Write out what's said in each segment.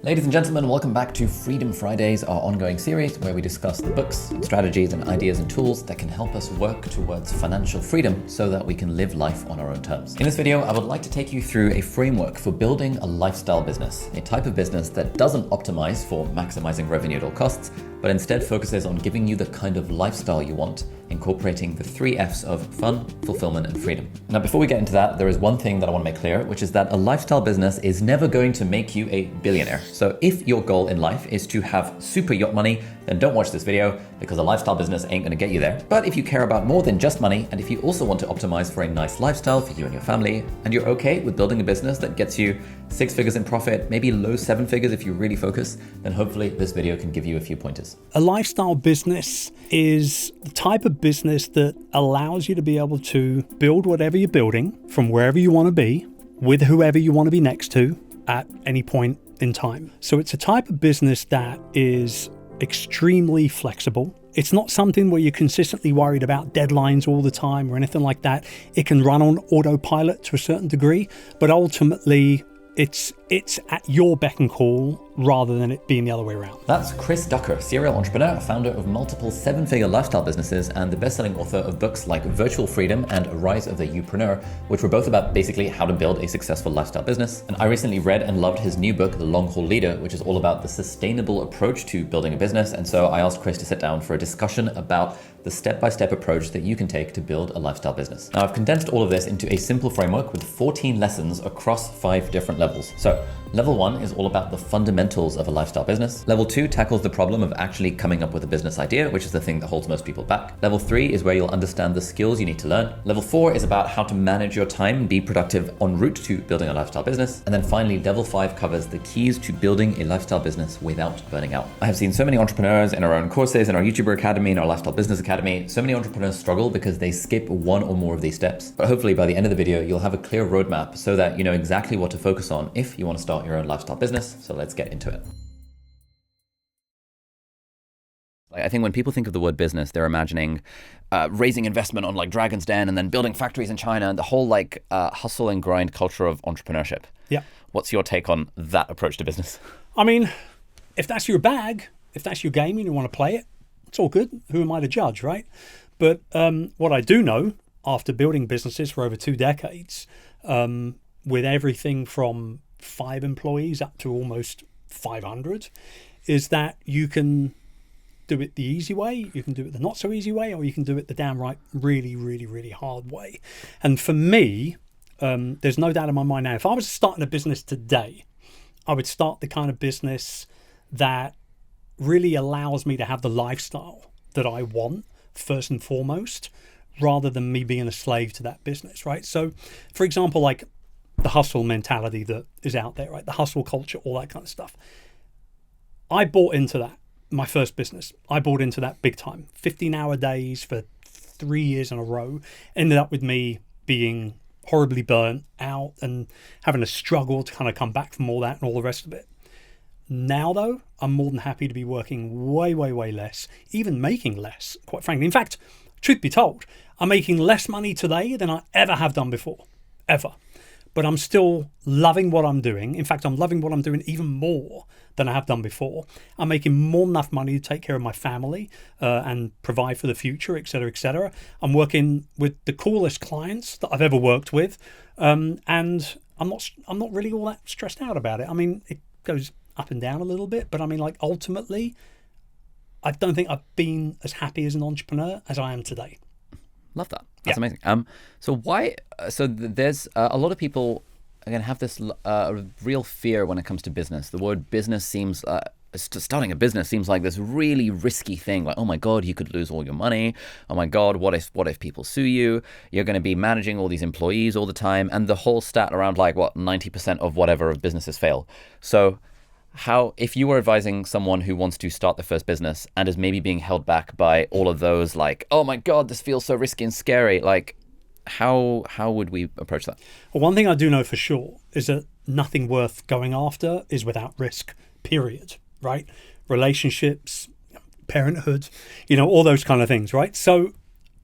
Ladies and gentlemen, welcome back to Freedom Fridays, our ongoing series where we discuss the books, strategies, and ideas and tools that can help us work towards financial freedom so that we can live life on our own terms. In this video, I would like to take you through a framework for building a lifestyle business, a type of business that doesn't optimize for maximizing revenue at all costs, but instead focuses on giving you the kind of lifestyle you want, incorporating the 3 F's of fun, fulfillment, and freedom. Now, before we get into that, there is one thing that I want to make clear, which is that a lifestyle business is never going to make you a billionaire. So if your goal in life is to have super yacht money, then don't watch this video because a lifestyle business ain't going to get you there. But if you care about more than just money, and if you also want to optimize for a nice lifestyle for you and your family, and you're okay with building a business that gets you 6 figures in profit, maybe low 7 figures if you really focus, then hopefully this video can give you a few pointers. A lifestyle business is the type of business that allows you to be able to build whatever you're building from wherever you want to be, with whoever you want to be next to at any point in time. So it's a type of business that is extremely flexible. It's not something where you're consistently worried about deadlines all the time or anything like that. It can run on autopilot to a certain degree, but ultimately it's at your beck and call rather than it being the other way around. That's Chris Ducker, serial entrepreneur, founder of multiple 7-figure lifestyle businesses, and the best-selling author of books like Virtual Freedom and Rise of the Youpreneur, which were both about basically how to build a successful lifestyle business. And I recently read and loved his new book, The Long Haul Leader, which is all about the sustainable approach to building a business. And so I asked Chris to sit down for a discussion about the step-by-step approach that you can take to build a lifestyle business. Now, I've condensed all of this into a simple framework with 14 lessons across 5 different levels. So level 1 is all about the fundamentals of a lifestyle business. Level 2 tackles the problem of actually coming up with a business idea, which is the thing that holds most people back. Level 3 is where you'll understand the skills you need to learn. Level 4 is about how to manage your time and be productive en route to building a lifestyle business. And then finally, level 5 covers the keys to building a lifestyle business without burning out. I have seen so many entrepreneurs in our own courses, in our YouTuber Academy, in our Lifestyle Business Academy, so many entrepreneurs struggle because they skip one or more of these steps. But hopefully by the end of the video, you'll have a clear roadmap so that you know exactly what to focus on if you want to start your own lifestyle business. So let's get into it. I think when people think of the word business, they're imagining raising investment on like Dragon's Den and then building factories in China and the whole hustle and grind culture of entrepreneurship. Yeah. What's your take on that approach to business? I mean, if that's your bag, if that's your game and you want to play it, it's all good. Who am I to judge, right? But what I do know after building businesses for over 2 decades, with everything from 5 employees up to almost 500, is that you can do it the easy way, you can do it the not so easy way, or you can do it the downright really, really, really hard way. And for me, there's no doubt in my mind now, if I was starting a business today, I would start the kind of business that really allows me to have the lifestyle that I want first and foremost, rather than me being a slave to that business, right? So, for example, like the hustle mentality that is out there, right? The hustle culture, all that kind of stuff. I bought into that. My first business, I bought into that big time. 15-hour days for 3 years in a row ended up with me being horribly burnt out and having a struggle to kind of come back from all that and all the rest of it. Now, though, I'm more than happy to be working way, way, way less, even making less, quite frankly. In fact, truth be told, I'm making less money today than I ever have done before, ever. But I'm still loving what I'm doing. In fact, I'm loving what I'm doing even more than I have done before. I'm making more than enough money to take care of my family and provide for the future, et cetera, et cetera. I'm working with the coolest clients that I've ever worked with. And I'm not really all that stressed out about it. I mean, it goes up and down a little bit, but I mean, like, ultimately, I don't think I've been as happy as an entrepreneur as I am today. Love that. That's amazing. There's a lot of people again have this real fear when it comes to business. The word business seems starting a business seems like this really risky thing. Like, oh my God, you could lose all your money. Oh my God, what if people sue you? You're going to be managing all these employees all the time, and the whole stat around 90% of whatever of businesses fail. So if you were advising someone who wants to start their first business and is maybe being held back by all of those, oh my God, this feels so risky and scary, how would we approach that? Well, one thing I do know for sure is that nothing worth going after is without risk, period, right? Relationships, parenthood, all those kind of things, right? So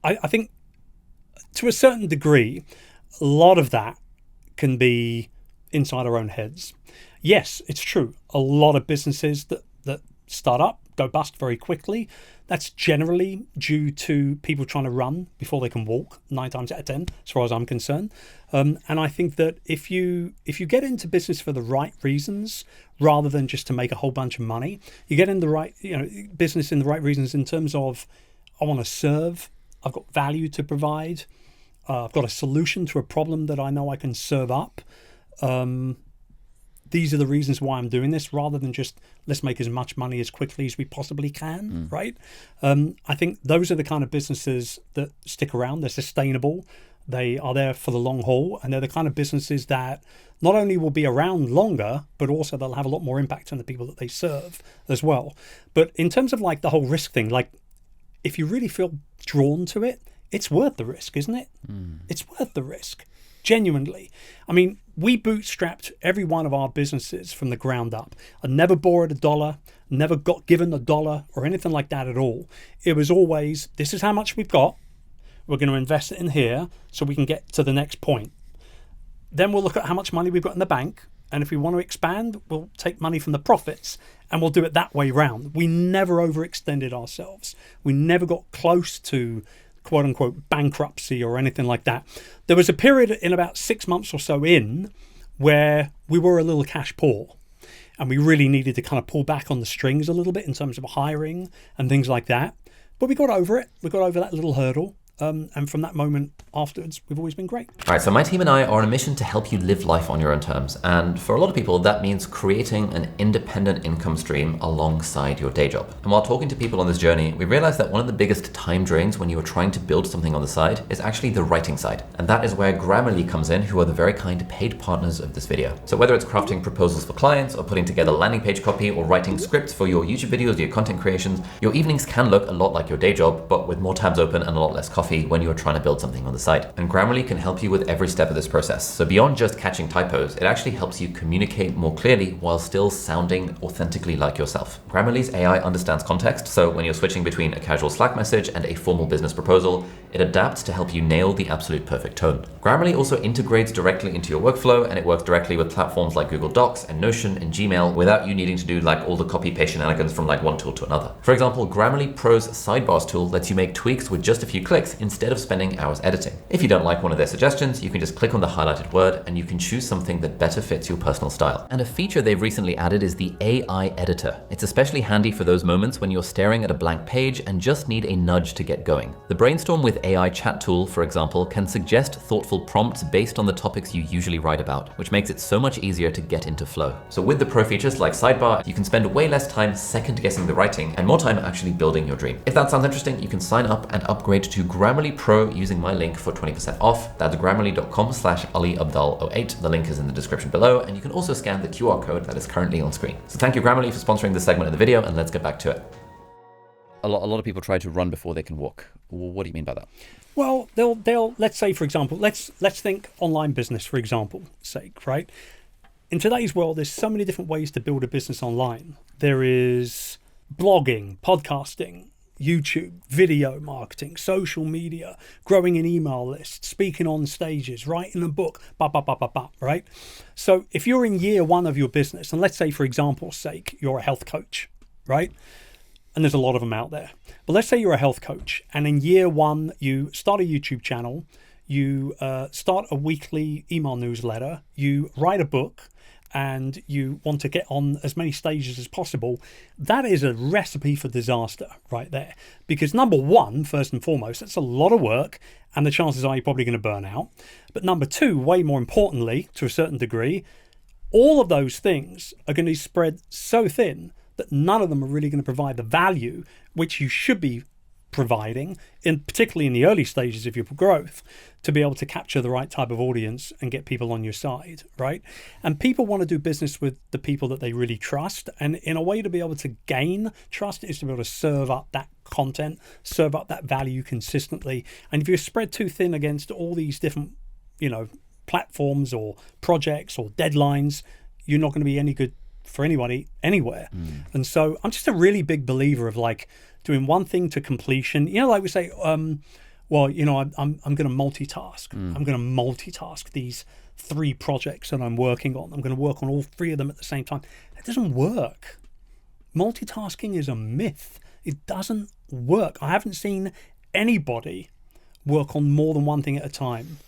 I think to a certain degree, a lot of that can be inside our own heads. yes, it's true. A lot of businesses that start up go bust very quickly. That's generally due to people trying to run before they can walk, 9 times out of 10, as far as I'm concerned. And I think that if you get into business for the right reasons, rather than just to make a whole bunch of money, you get in the right, business in the right reasons in terms of, I want to serve, I've got value to provide, I've got a solution to a problem that I know I can serve up. These are the reasons why I'm doing this, rather than just let's make as much money as quickly as we possibly can, right? I think those are the kind of businesses that stick around. They're sustainable. They are there for the long haul, and they're the kind of businesses that not only will be around longer, but also they'll have a lot more impact on the people that they serve as well. But in terms of like the whole risk thing, like if you really feel drawn to it, it's worth the risk, isn't it? It's worth the risk. Genuinely. I mean, we bootstrapped every one of our businesses from the ground up. I never borrowed $1, never got given $1 or anything like that at all. It was always, this is how much we've got. We're going to invest it in here so we can get to the next point. Then we'll look at how much money we've got in the bank. And if we want to expand, we'll take money from the profits and we'll do it that way round. We never overextended ourselves. We never got close to quote unquote bankruptcy or anything like that. There was a period in about 6 months or so in where we were a little cash poor and we really needed to kind of pull back on the strings a little bit in terms of hiring and things like that. But we got over it. We got over that little hurdle. And from that moment afterwards, we've always been great. All right, so my team and I are on a mission to help you live life on your own terms. And for a lot of people, that means creating an independent income stream alongside your day job. And while talking to people on this journey, we realized that one of the biggest time drains when you are trying to build something on the side is actually the writing side. And that is where Grammarly comes in, who are the very kind paid partners of this video. So whether it's crafting proposals for clients or putting together landing page copy or writing scripts for your YouTube videos, your content creations, your evenings can look a lot like your day job, but with more tabs open and a lot less coffee when you're trying to build something on the side. And Grammarly can help you with every step of this process. So beyond just catching typos, it actually helps you communicate more clearly while still sounding authentically like yourself. Grammarly's AI understands context, so when you're switching between a casual Slack message and a formal business proposal, it adapts to help you nail the absolute perfect tone. Grammarly also integrates directly into your workflow, and it works directly with platforms like Google Docs and Notion and Gmail without you needing to do like all the copy paste shenanigans from like one tool to another. For example, Grammarly Pro's sidebars tool lets you make tweaks with just a few clicks instead of spending hours editing. If you don't like one of their suggestions, you can just click on the highlighted word and you can choose something that better fits your personal style. And a feature they've recently added is the AI editor. It's especially handy for those moments when you're staring at a blank page and just need a nudge to get going. The Brainstorm with AI chat tool, for example, can suggest thoughtful prompts based on the topics you usually write about, which makes it so much easier to get into flow. So with the pro features like sidebar, you can spend way less time second guessing the writing and more time actually building your dream. If that sounds interesting, you can sign up and upgrade to Grammarly Pro using my link for 20% off. That's grammarly.com/AliAbdaal08. The link is in the description below, and you can also scan the QR code that is currently on screen. So thank you, Grammarly, for sponsoring this segment of the video, and let's get back to it. A lot of people try to run before they can walk. What do you mean by that? Well, they'll let's say, for example, let's think online business, for example, sake, right? In today's world, there's so many different ways to build a business online. There is blogging, podcasting, YouTube, video marketing, social media, growing an email list, speaking on stages, writing a book, right? So if you're in year one of your business, and let's say, for example's sake, you're a health coach, right? And there's a lot of them out there. But let's say you're a health coach, and in year one, you start a YouTube channel, you start a weekly email newsletter, you write a book, and you want to get on as many stages as possible. That is a recipe for disaster right there. Because number one, first and foremost, it's a lot of work, and the chances are you're probably going to burn out. But number two, way more importantly, to a certain degree, all of those things are going to be spread so thin that none of them are really going to provide the value which you should be providing, particularly in the early stages of your growth, to be able to capture the right type of audience and get people on your side, right? And people want to do business with the people that they really trust. And in a way to be able to gain trust is to be able to serve up that content, serve up that value consistently. And if you're spread too thin against all these different, platforms or projects or deadlines, you're not going to be any good for anybody anywhere. And so I'm just a really big believer of like doing one thing to completion. Like we say, I'm going to multitask. I'm going to multitask these 3 projects that I'm working on. I'm going to work on all 3 of them at the same time. That doesn't work. Multitasking is a myth. It doesn't work. I haven't seen anybody work on more than one thing at a time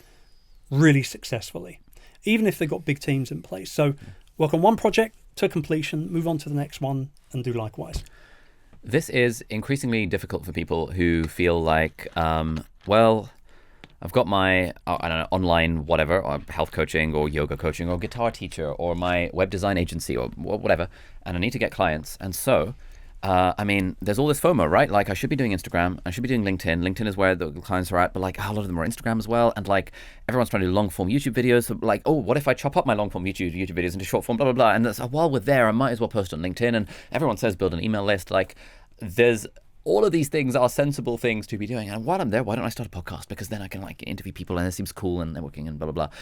really successfully, even if they've got big teams in place. So work on one project to completion, move on to the next one, and do likewise. This is increasingly difficult for people who feel like, well, I've got my I don't know, online whatever, or health coaching or yoga coaching or guitar teacher or my web design agency or whatever, and I need to get clients. And so, I mean, there's all this FOMO, right? Like I should be doing Instagram, I should be doing LinkedIn. LinkedIn is where the clients are at, but like a lot of them are Instagram as well. And like everyone's trying to do long form YouTube videos. So like, oh, what if I chop up my long form YouTube videos into short form, blah, blah, blah. And that's, while we're there, I might as well post on LinkedIn. And everyone says build an email list. Like there's all of these things are sensible things to be doing. And while I'm there, why don't I start a podcast? Because then I can like interview people and it seems cool and networking and blah, blah, blah.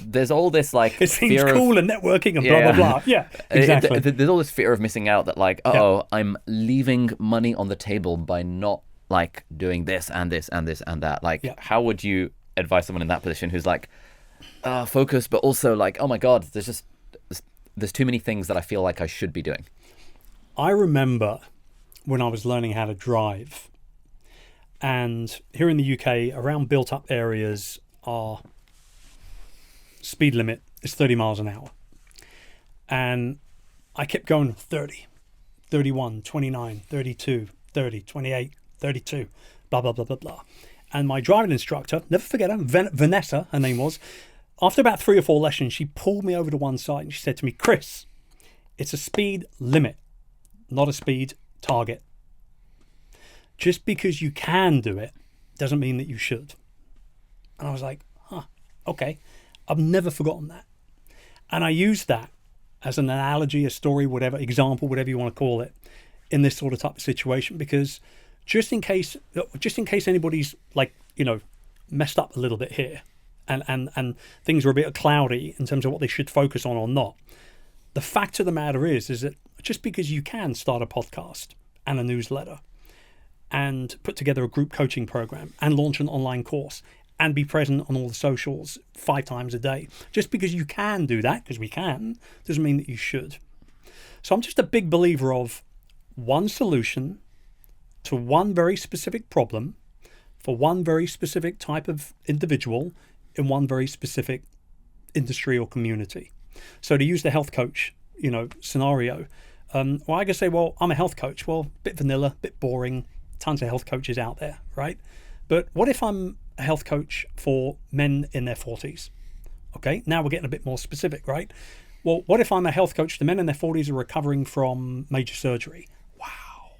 There's all this like it seems cool and networking and blah, blah, blah. Yeah, exactly. There's all this fear of missing out that like, I'm leaving money on the table by not like doing this and this and this and that. Like, how would you advise someone in that position who's like focused, but also like, oh my God, there's too many things that I feel like I should be doing. I remember when I was learning how to drive, and here in the UK, around built up areas are speed limit is 30 miles an hour. And I kept going 30, 31, 29, 32, 30, 28, 32, blah, blah, blah, blah, blah. And my driving instructor, never forget her, Vanessa, her name was, after about 3 or 4 lessons, she pulled me over to one side and she said to me, Chris, it's a speed limit, not a speed target. Just because you can do it doesn't mean that you should. And I was like, okay. I've never forgotten that. And I use that as an analogy, a story, whatever, example, whatever you want to call it, in this sort of type of situation, because just in case anybody's like, messed up a little bit here and things are a bit cloudy in terms of what they should focus on or not. The fact of the matter is that just because you can start a podcast and a newsletter and put together a group coaching program and launch an online course and be present on all the socials 5 times a day, just because you can do that, because we can, doesn't mean that you should. So I'm just a big believer of one solution to one very specific problem for one very specific type of individual in one very specific industry or community. So to use the health coach, scenario, well, I can say, well, I'm a health coach. Well, bit vanilla, bit boring, tons of health coaches out there, right? But what if I'm a health coach for men in their 40s? Okay, now we're getting a bit more specific, right? Well, what if I'm a health coach to men in their 40s who are recovering from major surgery? Wow.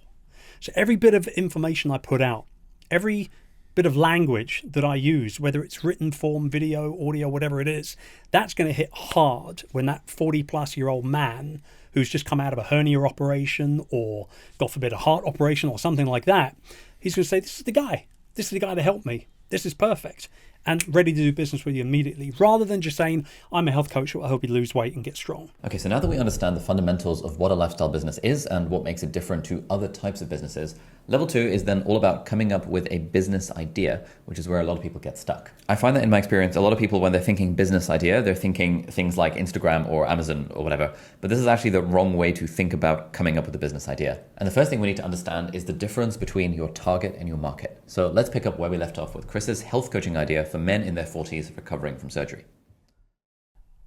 So every bit of information I put out, every bit of language that I use, whether it's written form, video, audio, whatever it is, that's going to hit hard when that 40-plus-year-old man who's just come out of a hernia operation or, God forbid, a heart operation or something like that, he's going to say, this is the guy. This is the guy to help me. This is perfect. And ready to do business with you immediately, rather than just saying, I'm a health coach, I'll help you lose weight and get strong. Okay, so now that we understand the fundamentals of what a lifestyle business is and what makes it different to other types of businesses, level 2 is then all about coming up with a business idea, which is where a lot of people get stuck. I find that in my experience, a lot of people, when they're thinking business idea, they're thinking things like Instagram or Amazon or whatever. But this is actually the wrong way to think about coming up with a business idea. And the first thing we need to understand is the difference between your target and your market. So let's pick up where we left off with Chris's health coaching idea for men in their 40s recovering from surgery.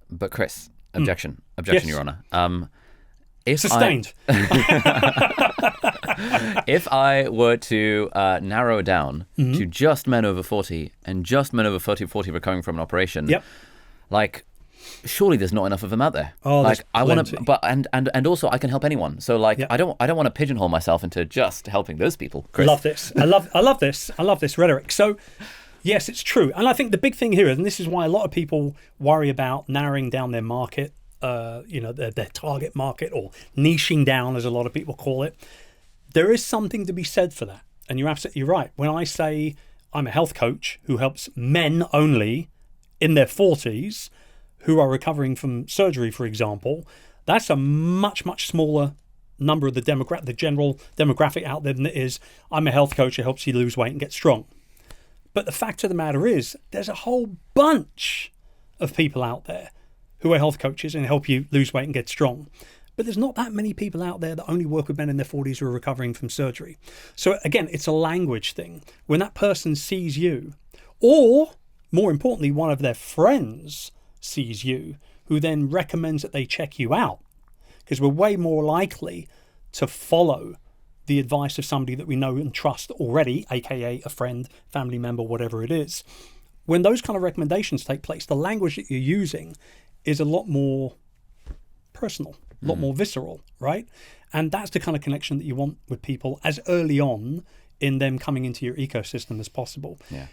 But Chris, objection, yes. Your Honor. Sustained. If I were to narrow it down to just men over 40 and just men over 40 recovering from an operation, like, surely there's not enough of them out there. Oh, like I want to, but and also I can help anyone. So like I don't want to pigeonhole myself into just helping those people. Chris. Love this. I love this. I love this rhetoric. So yes, it's true. And I think the big thing here, and this is why a lot of people worry about narrowing down their market, their target market, or niching down, as a lot of people call it. There is something to be said for that. And you're absolutely right. When I say I'm a health coach who helps men only in their 40s who are recovering from surgery, for example, that's a much, much smaller number of the general demographic out there than it is I'm a health coach who helps you lose weight and get strong. But the fact of the matter is, there's a whole bunch of people out there who are health coaches and help you lose weight and get strong. But there's not that many people out there that only work with men in their 40s who are recovering from surgery. So again, it's a language thing. When that person sees you, or more importantly, one of their friends sees you, who then recommends that they check you out, because we're way more likely to follow the advice of somebody that we know and trust already, aka a friend, family member, whatever it is. When those kind of recommendations take place, the language that you're using is a lot more personal, a lot more visceral, right? And that's the kind of connection that you want with people as early on in them coming into your ecosystem as possible. Yeah.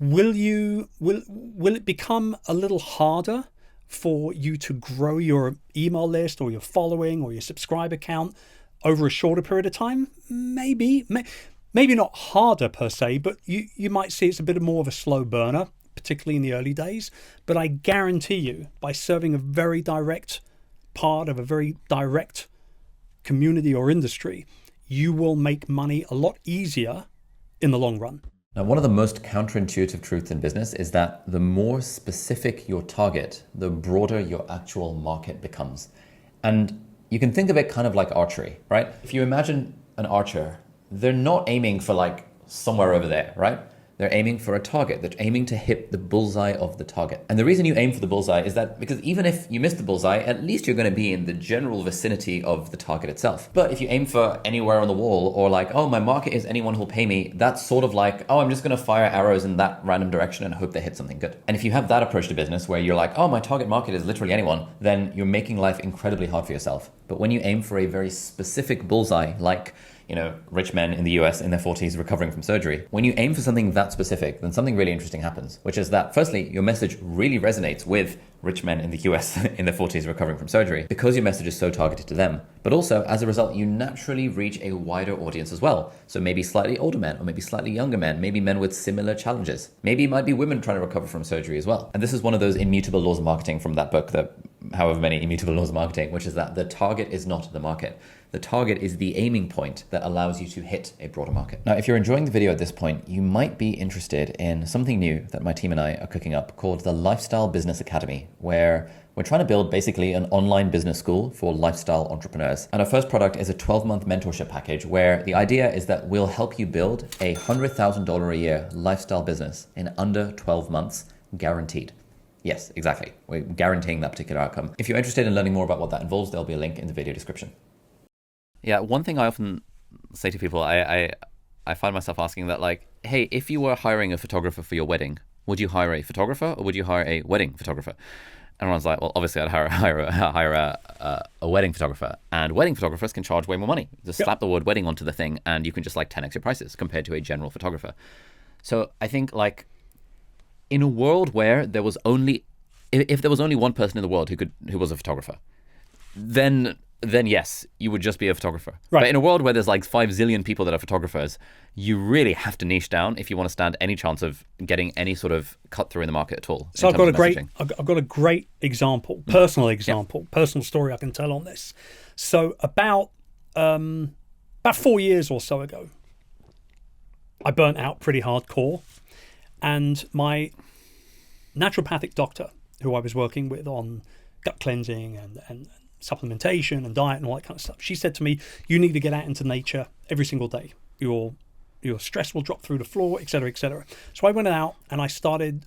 Will it become a little harder for you to grow your email list or your following or your subscriber count over a shorter period of time? Maybe not harder per se, but you might see it's a bit more of a slow burner, particularly in the early days. But I guarantee you, by serving a very direct part of a very direct community or industry, you will make money a lot easier in the long run. Now, one of the most counterintuitive truths in business is that the more specific your target, the broader your actual market becomes. And you can think of it kind of like archery, right? If you imagine an archer, they're not aiming for like somewhere over there, right? They're aiming for a target. They're aiming to hit the bullseye of the target. And the reason you aim for the bullseye is that because even if you miss the bullseye, at least you're going to be in the general vicinity of the target itself. But if you aim for anywhere on the wall, or like, oh, my market is anyone who'll pay me, that's sort of like, oh, I'm just going to fire arrows in that random direction and hope they hit something good. And if you have that approach to business where you're like, oh, my target market is literally anyone, then you're making life incredibly hard for yourself. But when you aim for a very specific bullseye, like, you know, rich men in the US in their 40s recovering from surgery. When you aim for something that specific, then something really interesting happens, which is that firstly, your message really resonates with rich men in the US in their 40s recovering from surgery because your message is so targeted to them. But also, as a result, you naturally reach a wider audience as well. So maybe slightly older men, or maybe slightly younger men, maybe men with similar challenges. Maybe it might be women trying to recover from surgery as well. And this is one of those immutable laws of marketing from that book, that however many immutable laws of marketing, which is that the target is not the market. The target is the aiming point that allows you to hit a broader market. Now, if you're enjoying the video at this point, you might be interested in something new that my team and I are cooking up called the Lifestyle Business Academy, where we're trying to build basically an online business school for lifestyle entrepreneurs. And our first product is a 12-month mentorship package where the idea is that we'll help you build a $100,000 a year lifestyle business in under 12 months, guaranteed. Yes, exactly. We're guaranteeing that particular outcome. If you're interested in learning more about what that involves, there'll be a link in the video description. Yeah, one thing I often say to people, I find myself asking that, like, hey, if you were hiring a photographer for your wedding, would you hire a photographer or would you hire a wedding photographer? Everyone's like, well, obviously I'd hire a wedding photographer. And wedding photographers can charge way more money. Just slap the word wedding onto the thing and you can just like 10x your prices compared to a general photographer. So I think, like, in a world where there was only, if there was only one person in the world who was a photographer, then yes, you would just be a photographer. Right. But in a world where there's like 5 zillion people that are photographers, you really have to niche down if you want to stand any chance of getting any sort of cut through in the market at all. So I've got a great example, personal example, personal story I can tell on this. So about 4 years or so ago, I burnt out pretty hardcore, and my naturopathic doctor, who I was working with on gut cleansing and supplementation and diet and all that kind of stuff, she said to me, you need to get out into nature every single day. Your stress will drop through the floor, et cetera, et cetera. So I went out and I started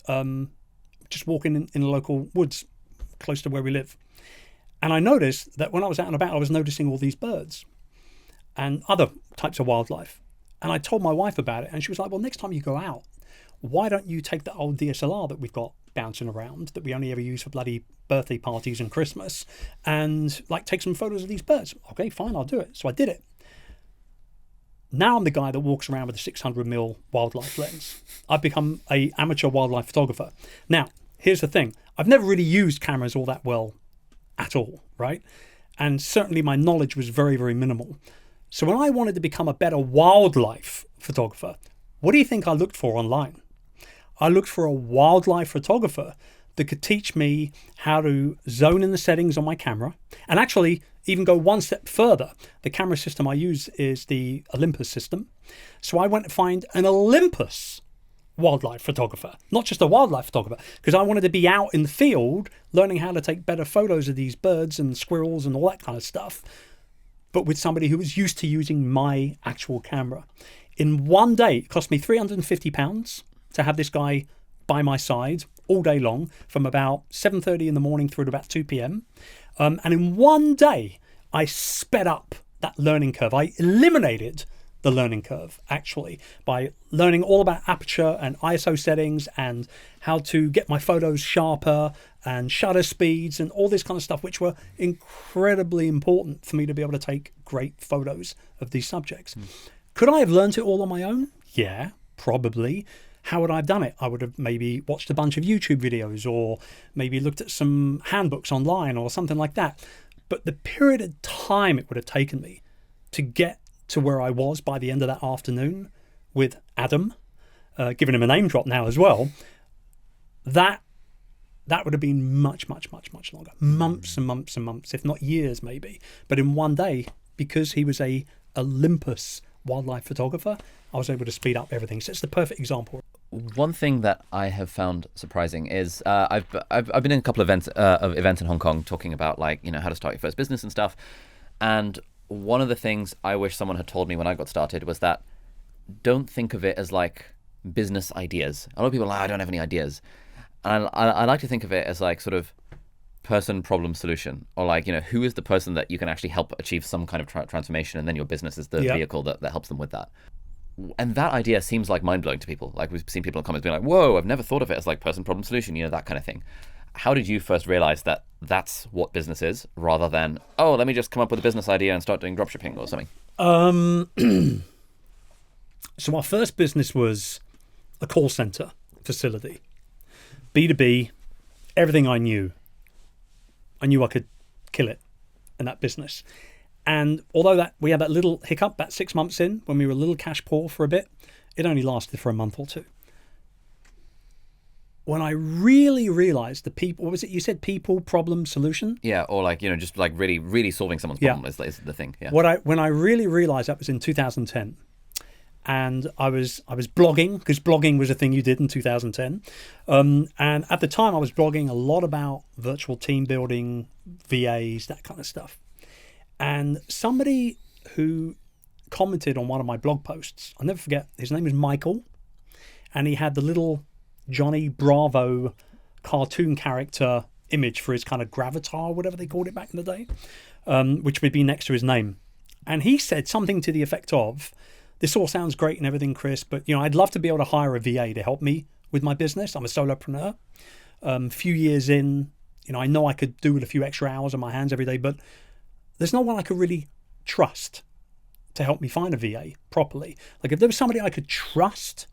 just walking in the local woods close to where we live. And I noticed that when I was out and about, I was noticing all these birds and other types of wildlife. And I told my wife about it, and she was like, well, next time you go out, why don't you take that old DSLR that we've got bouncing around that we only ever use for bloody birthday parties and Christmas, and like take some photos of these birds? Okay, fine, I'll do it. So I did it. Now I'm the guy that walks around with a 600mm wildlife lens. I've become an amateur wildlife photographer. Now, here's the thing. I've never really used cameras all that well at all, right? And certainly my knowledge was very, very minimal. So when I wanted to become a better wildlife photographer, what do you think I looked for online? I looked for a wildlife photographer that could teach me how to zone in the settings on my camera, and actually even go one step further. The camera system I use is the Olympus system. So I went to find an Olympus wildlife photographer, not just a wildlife photographer, because I wanted to be out in the field learning how to take better photos of these birds and squirrels and all that kind of stuff, but with somebody who was used to using my actual camera. In one day, it cost me £350 to have this guy by my side all day long from about 7:30 in the morning through to about 2 p.m. And in one day, I sped up that learning curve. I eliminated the learning curve, actually, by learning all about aperture and ISO settings and how to get my photos sharper and shutter speeds and all this kind of stuff, which were incredibly important for me to be able to take great photos of these subjects. Could I have learned it all on my own? Yeah, probably. How would I have done it? I would have maybe watched a bunch of YouTube videos or maybe looked at some handbooks online or something like that. But the period of time it would have taken me to get to where I was by the end of that afternoon with Adam, giving him a name drop now as well, that would have been much, much, much, much longer. Months and months and months, if not years maybe. But in one day, because he was a Olympus wildlife photographer, I was able to speed up everything. So it's the perfect example. One thing that I have found surprising is I've been in a couple of events in Hong Kong talking about, like, you know, how to start your first business and stuff. And one of the things I wish someone had told me when I got started was that don't think of it as like business ideas. A lot of people are like, I don't have any ideas. And I like to think of it as like sort of person, problem, solution, or like, you know, who is the person that you can actually help achieve some kind of transformation, and then your business is the vehicle that helps them with that. And that idea seems like mind-blowing to people. Like, we've seen people in comments being like, whoa, I've never thought of it as like person, problem, solution, you know, that kind of thing. How did you first realize that that's what business is, rather than, oh, let me just come up with a business idea and start doing dropshipping or something? So our first business was a call center facility, B2B, everything I knew I could kill it in that business. And although we had that little hiccup, that 6 months in, when we were a little cash poor for a bit, it only lasted for a month or two. When I really realized the people, what was it? You said people, problem, solution? Yeah, or like, you know, just like really, really solving someone's problem is the thing. Yeah. When I really realized that was in 2010. And I was blogging, because blogging was a thing you did in 2010. And at the time I was blogging a lot about virtual team building, VAs, that kind of stuff. And somebody who commented on one of my blog posts, I'll never forget, his name was Michael, and he had the little Johnny Bravo cartoon character image for his kind of gravatar, whatever they called it back in the day, which would be next to his name. And he said something to the effect of, this all sounds great and everything, Chris, but, you know, I'd love to be able to hire a VA to help me with my business. I'm a solopreneur. Few years in, you know, I know I could do with a few extra hours on my hands every day, but there's no one I could really trust to help me find a VA properly. Like, if there was somebody I could trust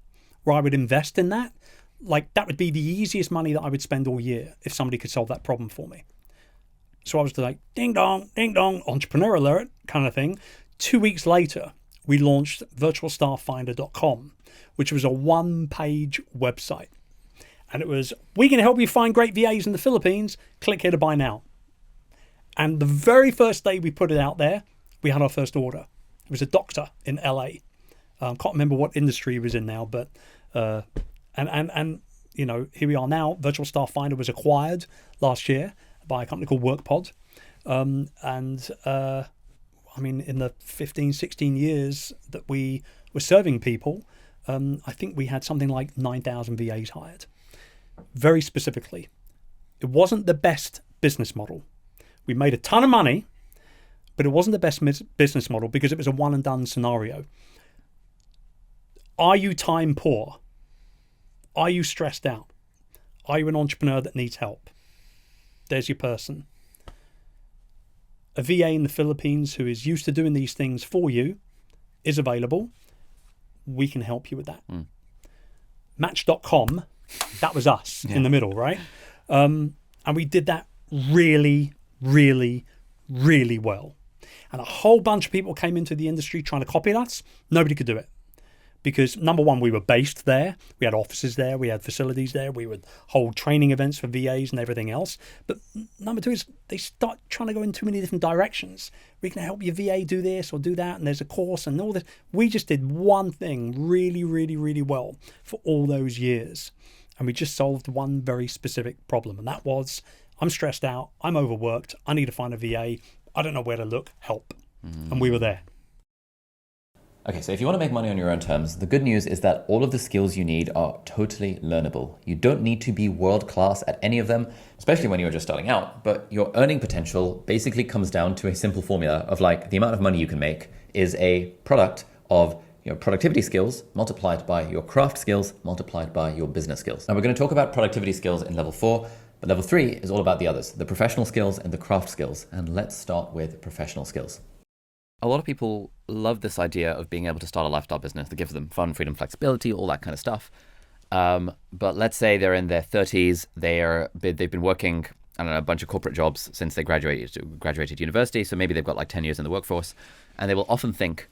where I would invest in that, like, that would be the easiest money that I would spend all year if somebody could solve that problem for me. So I was like, ding dong, entrepreneur alert kind of thing. 2 weeks later, we launched virtualstafffinder.com, which was a one-page website. And it was, we can help you find great VAs in the Philippines. Click here to buy now. And the very first day we put it out there, we had our first order. It was a doctor in LA. Can't remember what industry he was in now, but and you know, here we are now. Virtual Staff Finder was acquired last year by a company called WorkPod. I mean, in the 15, 16 years that we were serving people, I think we had something like 9,000 VAs hired. Very specifically. It wasn't the best business model. We made a ton of money, but it wasn't the best business model because it was a one and done scenario. Are you time poor? Are you stressed out? Are you an entrepreneur that needs help? There's your person. A VA in the Philippines who is used to doing these things for you is available. We can help you with that. Match.com, that was us in the middle, right? And we did that really, really, really well. And a whole bunch of people came into the industry trying to copy us. Nobody could do it. because number one, we were based there. We had offices there. We had facilities there. We would hold training events for VAs and everything else. But number two is they start trying to go in too many different directions. We can help your VA do this or do that, and there's a course and all this. We just did one thing really, really, really well for all those years. And we just solved one very specific problem. And that was, I'm stressed out. I'm overworked. I need to find a VA. I don't know where to look. Help. And we were there. Okay, so if you want to make money on your own terms, the good news is that all of the skills you need are totally learnable. You don't need to be world class at any of them, especially when you're just starting out, but your earning potential basically comes down to a simple formula of like the amount of money you can make is a product of your productivity skills multiplied by your craft skills multiplied by your business skills. Now we're going to talk about productivity skills in level 4, but level 3 is all about the others, the professional skills and the craft skills. And let's start with professional skills. A lot of people love this idea of being able to start a lifestyle business that gives them fun, freedom, flexibility, all that kind of stuff. But let's say they're in their 30s, they've been working, I don't know, a bunch of corporate jobs since they graduated university. So maybe they've got like 10 years in the workforce, and they will often think,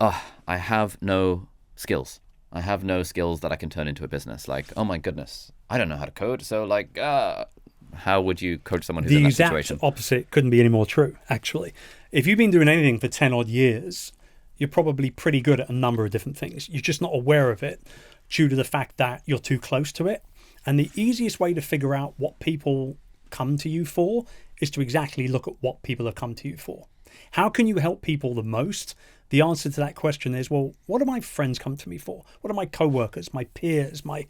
oh, I have no skills. I have no skills that I can turn into a business. Like, oh my goodness, I don't know how to code. So like, how would you coach someone who's in that situation? The exact opposite couldn't be any more true, actually. If you've been doing anything for 10 odd years, you're probably pretty good at a number of different things. You're just not aware of it due to the fact that you're too close to it. And the easiest way to figure out what people come to you for is to exactly look at what people have come to you for. How can you help people the most? The answer to that question is, well, what do my friends come to me for? What are my coworkers, my peers, my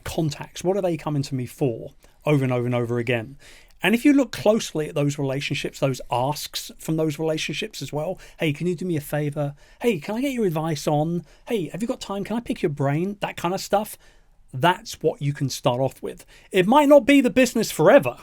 contacts? What are they coming to me for over and over and over again? And if you look closely at those relationships, those asks from those relationships as well, hey, can you do me a favor? Hey, can I get your advice on? Hey, have you got time? Can I pick your brain? That kind of stuff. That's what you can start off with. It might not be the business forever.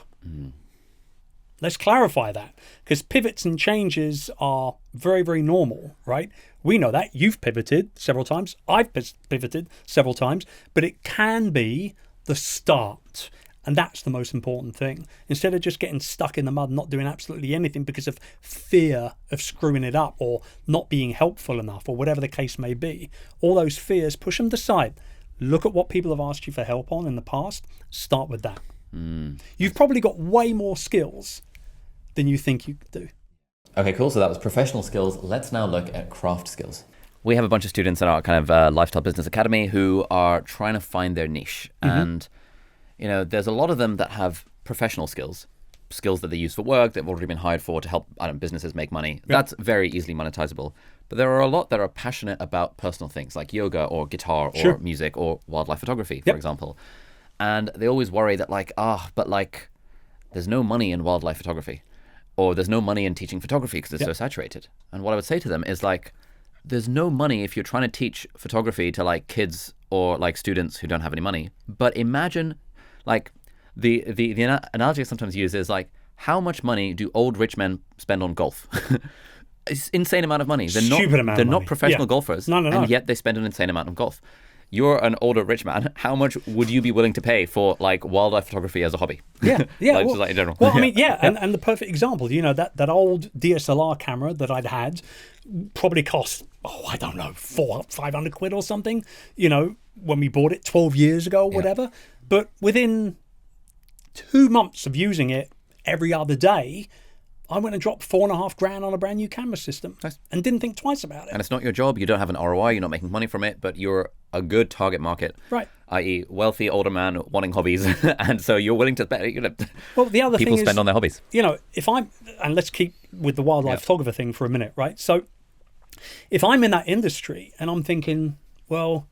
Let's clarify that, because pivots and changes are very, very normal, right? We know that. You've pivoted several times. I've pivoted several times, but it can be the start. And that's the most important thing. Instead of just getting stuck in the mud and not doing absolutely anything because of fear of screwing it up or not being helpful enough or whatever the case may be, all those fears, push them aside. Look at what people have asked you for help on in the past. Start with that. You've probably got way more skills than you think you do. Okay, cool. So that was professional skills. Let's now look at craft skills. We have a bunch of students in our kind of lifestyle business academy who are trying to find their niche. And you know, there's a lot of them that have professional skills that they use for work, that have already been hired for to help businesses make money. Yep. That's very easily monetizable. But there are a lot that are passionate about personal things like yoga or guitar or music or wildlife photography, for example. And they always worry that but there's no money in wildlife photography, or there's no money in teaching photography because it's so saturated. And what I would say to them is like, there's no money if you're trying to teach photography to like kids or like students who don't have any money. But imagine, like, the analogy I sometimes use is like, how much money do old rich men spend on golf? It's insane amount of money. They're not professional golfers, and yet they spend an insane amount on golf. You're an older rich man. How much would you be willing to pay for like wildlife photography as a hobby? Like, just like in general. Well, I mean, and the perfect example, you know, that old DSLR camera that I'd had probably cost, I don't know, 400-500 quid or something, you know, when we bought it 12 years ago or whatever. But within 2 months of using it every other day, I went and dropped $4,500 on a brand new camera system and didn't think twice about it. And it's not your job. You don't have an ROI. You're not making money from it, but you're a good target market, right? I.e., wealthy older man wanting hobbies, and so you're willing to bet. Well, the other people thing spend is, on their hobbies. You know, and let's keep with the wildlife photographer thing for a minute, right? So, if I'm in that industry and I'm thinking, well,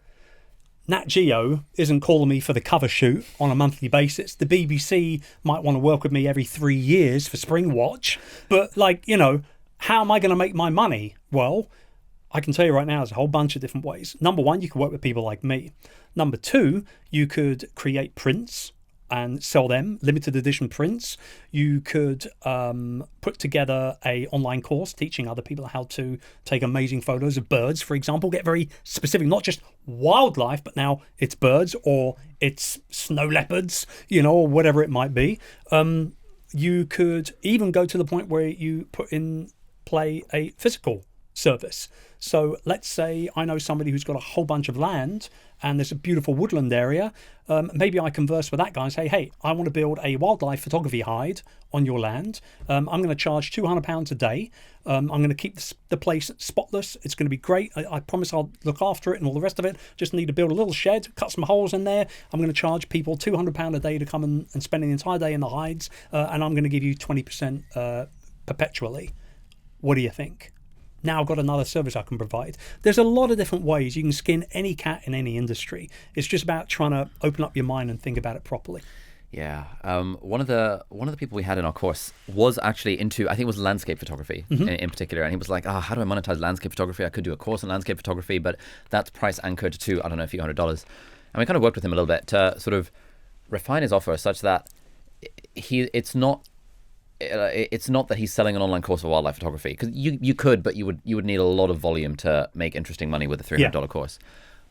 Nat Geo isn't calling me for the cover shoot on a monthly basis. The BBC might want to work with me every 3 years for Spring Watch. But, like, you know, how am I going to make my money? Well, I can tell you right now, there's a whole bunch of different ways. Number one, you can work with people like me. Number two, you could create prints and sell them, limited edition prints. You could put together a online course teaching other people how to take amazing photos of birds, for example. Get very specific, not just wildlife, but now it's birds or it's snow leopards, you know, or whatever it might be. You could even go to the point where you put in play a physical service. So let's say I know somebody who's got a whole bunch of land and there's a beautiful woodland area. Maybe I converse with that guy and say, hey, I want to build a wildlife photography hide on your land. I'm going to charge £200 a day. I'm going to keep the place spotless. It's going to be great. I promise I'll look after it and all the rest of it. Just need to build a little shed, cut some holes in there. I'm going to charge people £200 a day to come and spend the entire day in the hides. And I'm going to give you 20% perpetually. What do you think? Now I've got another service I can provide. There's a lot of different ways you can skin any cat in any industry. It's just about trying to open up your mind and think about it properly. Yeah. One of the people we had in our course was actually into, I think it was landscape photography in particular. And he was like, how do I monetize landscape photography? I could do a course on landscape photography, but that's price anchored to, I don't know, a few $100s. And we kind of worked with him a little bit to sort of refine his offer such that it's not that he's selling an online course for wildlife photography, because you could, but you would need a lot of volume to make interesting money with a $300 course.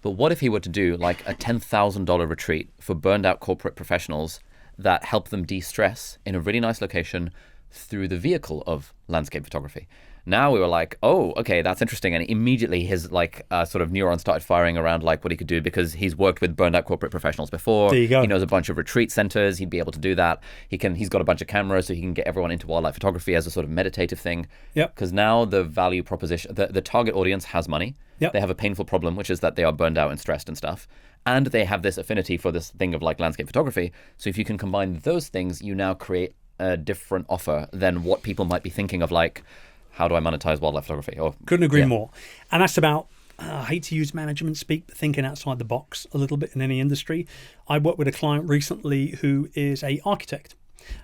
But what if he were to do like a $10,000 retreat for burned out corporate professionals that help them de-stress in a really nice location through the vehicle of landscape photography? Now we were like, oh, okay, that's interesting. And immediately his sort of neurons started firing around like what he could do, because he's worked with burned out corporate professionals before. There you go. He knows a bunch of retreat centers. He'd be able to do that. He's got a bunch of cameras, so he can get everyone into wildlife photography as a sort of meditative thing. Yep. Because now the value proposition, the target audience has money. Yep. They have a painful problem, which is that they are burned out and stressed and stuff. And they have this affinity for this thing of like landscape photography. So if you can combine those things, you now create a different offer than what people might be thinking of, like, how do I monetize wildlife photography? Or couldn't agree more. And that's about, I hate to use management speak, but thinking outside the box a little bit in any industry. I worked with a client recently who is a architect,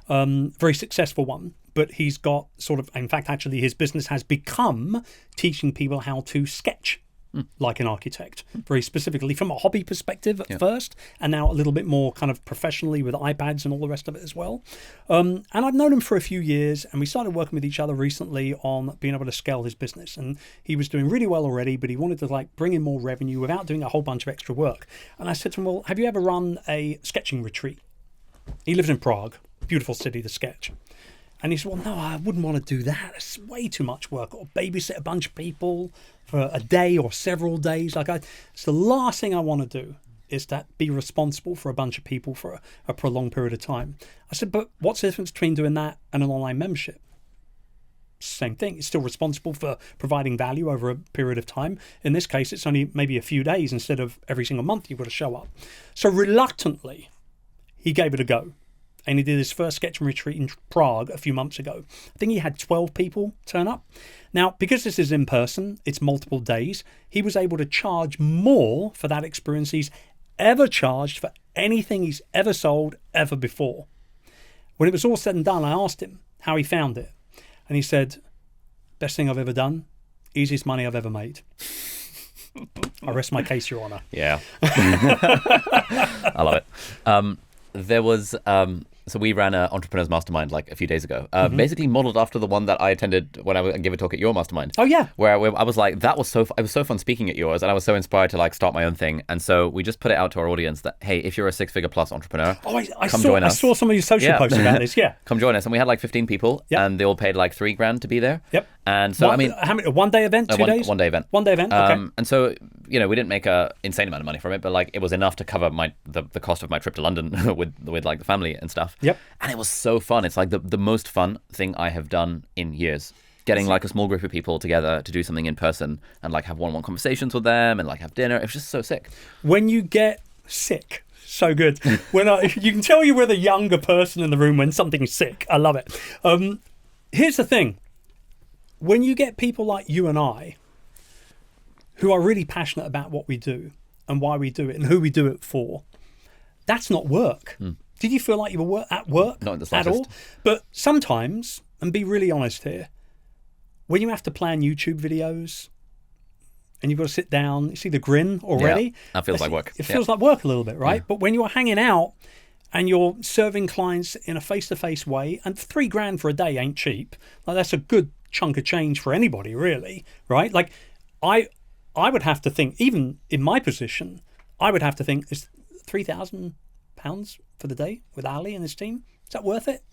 very successful one, but he's got sort of, in fact, actually his business has become teaching people how to sketch like an architect, very specifically from a hobby perspective at first, and now a little bit more kind of professionally with iPads and all the rest of it as well. And I've known him for a few years, and we started working with each other recently on being able to scale his business. And he was doing really well already, but he wanted to like bring in more revenue without doing a whole bunch of extra work. And I said to him, well, have you ever run a sketching retreat? He lives in Prague, beautiful city to sketch. And he said, well, no, I wouldn't want to do that. It's way too much work. Or babysit a bunch of people for a day or several days. It's the last thing I want to do is that be responsible for a bunch of people for a prolonged period of time. I said, but what's the difference between doing that and an online membership? Same thing. It's still responsible for providing value over a period of time. In this case, it's only maybe a few days instead of every single month you've got to show up. So reluctantly, he gave it a go. And he did his first sketching retreat in Prague a few months ago. I think he had 12 people turn up. Now, because this is in person, it's multiple days, he was able to charge more for that experience he's ever charged for anything he's ever sold ever before. When it was all said and done, I asked him how he found it. And he said, best thing I've ever done, easiest money I've ever made. I rest my case, Your Honor. Yeah. I love it. There was so we ran an entrepreneurs mastermind like a few days ago, basically modeled after the one that I attended when I gave a talk at your mastermind. Oh yeah, where I was like, it was so fun speaking at yours, and I was so inspired to like start my own thing. And so we just put it out to our audience that, hey, if you're a 6-figure plus entrepreneur, come join us. I saw some of your social posts about this. Yeah, come join us. And we had like 15 people, and they all paid like $3,000 to be there. Yep. And so how many? A 1 day event, 2 days? 1 day event. 1 day event. Okay. And so we didn't make a insane amount of money from it, but like it was enough to cover the cost of my trip to London with like the family and stuff. Yep. And it was so fun. It's like the most fun thing I have done in years. Getting like a small group of people together to do something in person and like have one-on-one conversations with them and like have dinner. It was just so sick. When you get sick, so good. You can tell you were the younger person in the room when something's sick. I love it. Here's the thing. When you get people like you and I, who are really passionate about what we do and why we do it and who we do it for, that's not work. Did you feel like you were at work? Not in the slightest. At all? But sometimes, and be really honest here, when you have to plan YouTube videos and you've got to sit down, you see the grin already? Yeah, that feels like work. It feels like work a little bit, right? Yeah. But when you're hanging out and you're serving clients in a face-to-face way, and $3,000 for a day ain't cheap. Like that's a good chunk of change for anybody, really, right? Like I would have to think, even in my position, I would have to think, is £3,000 for the day with Ali and his team, is that worth it?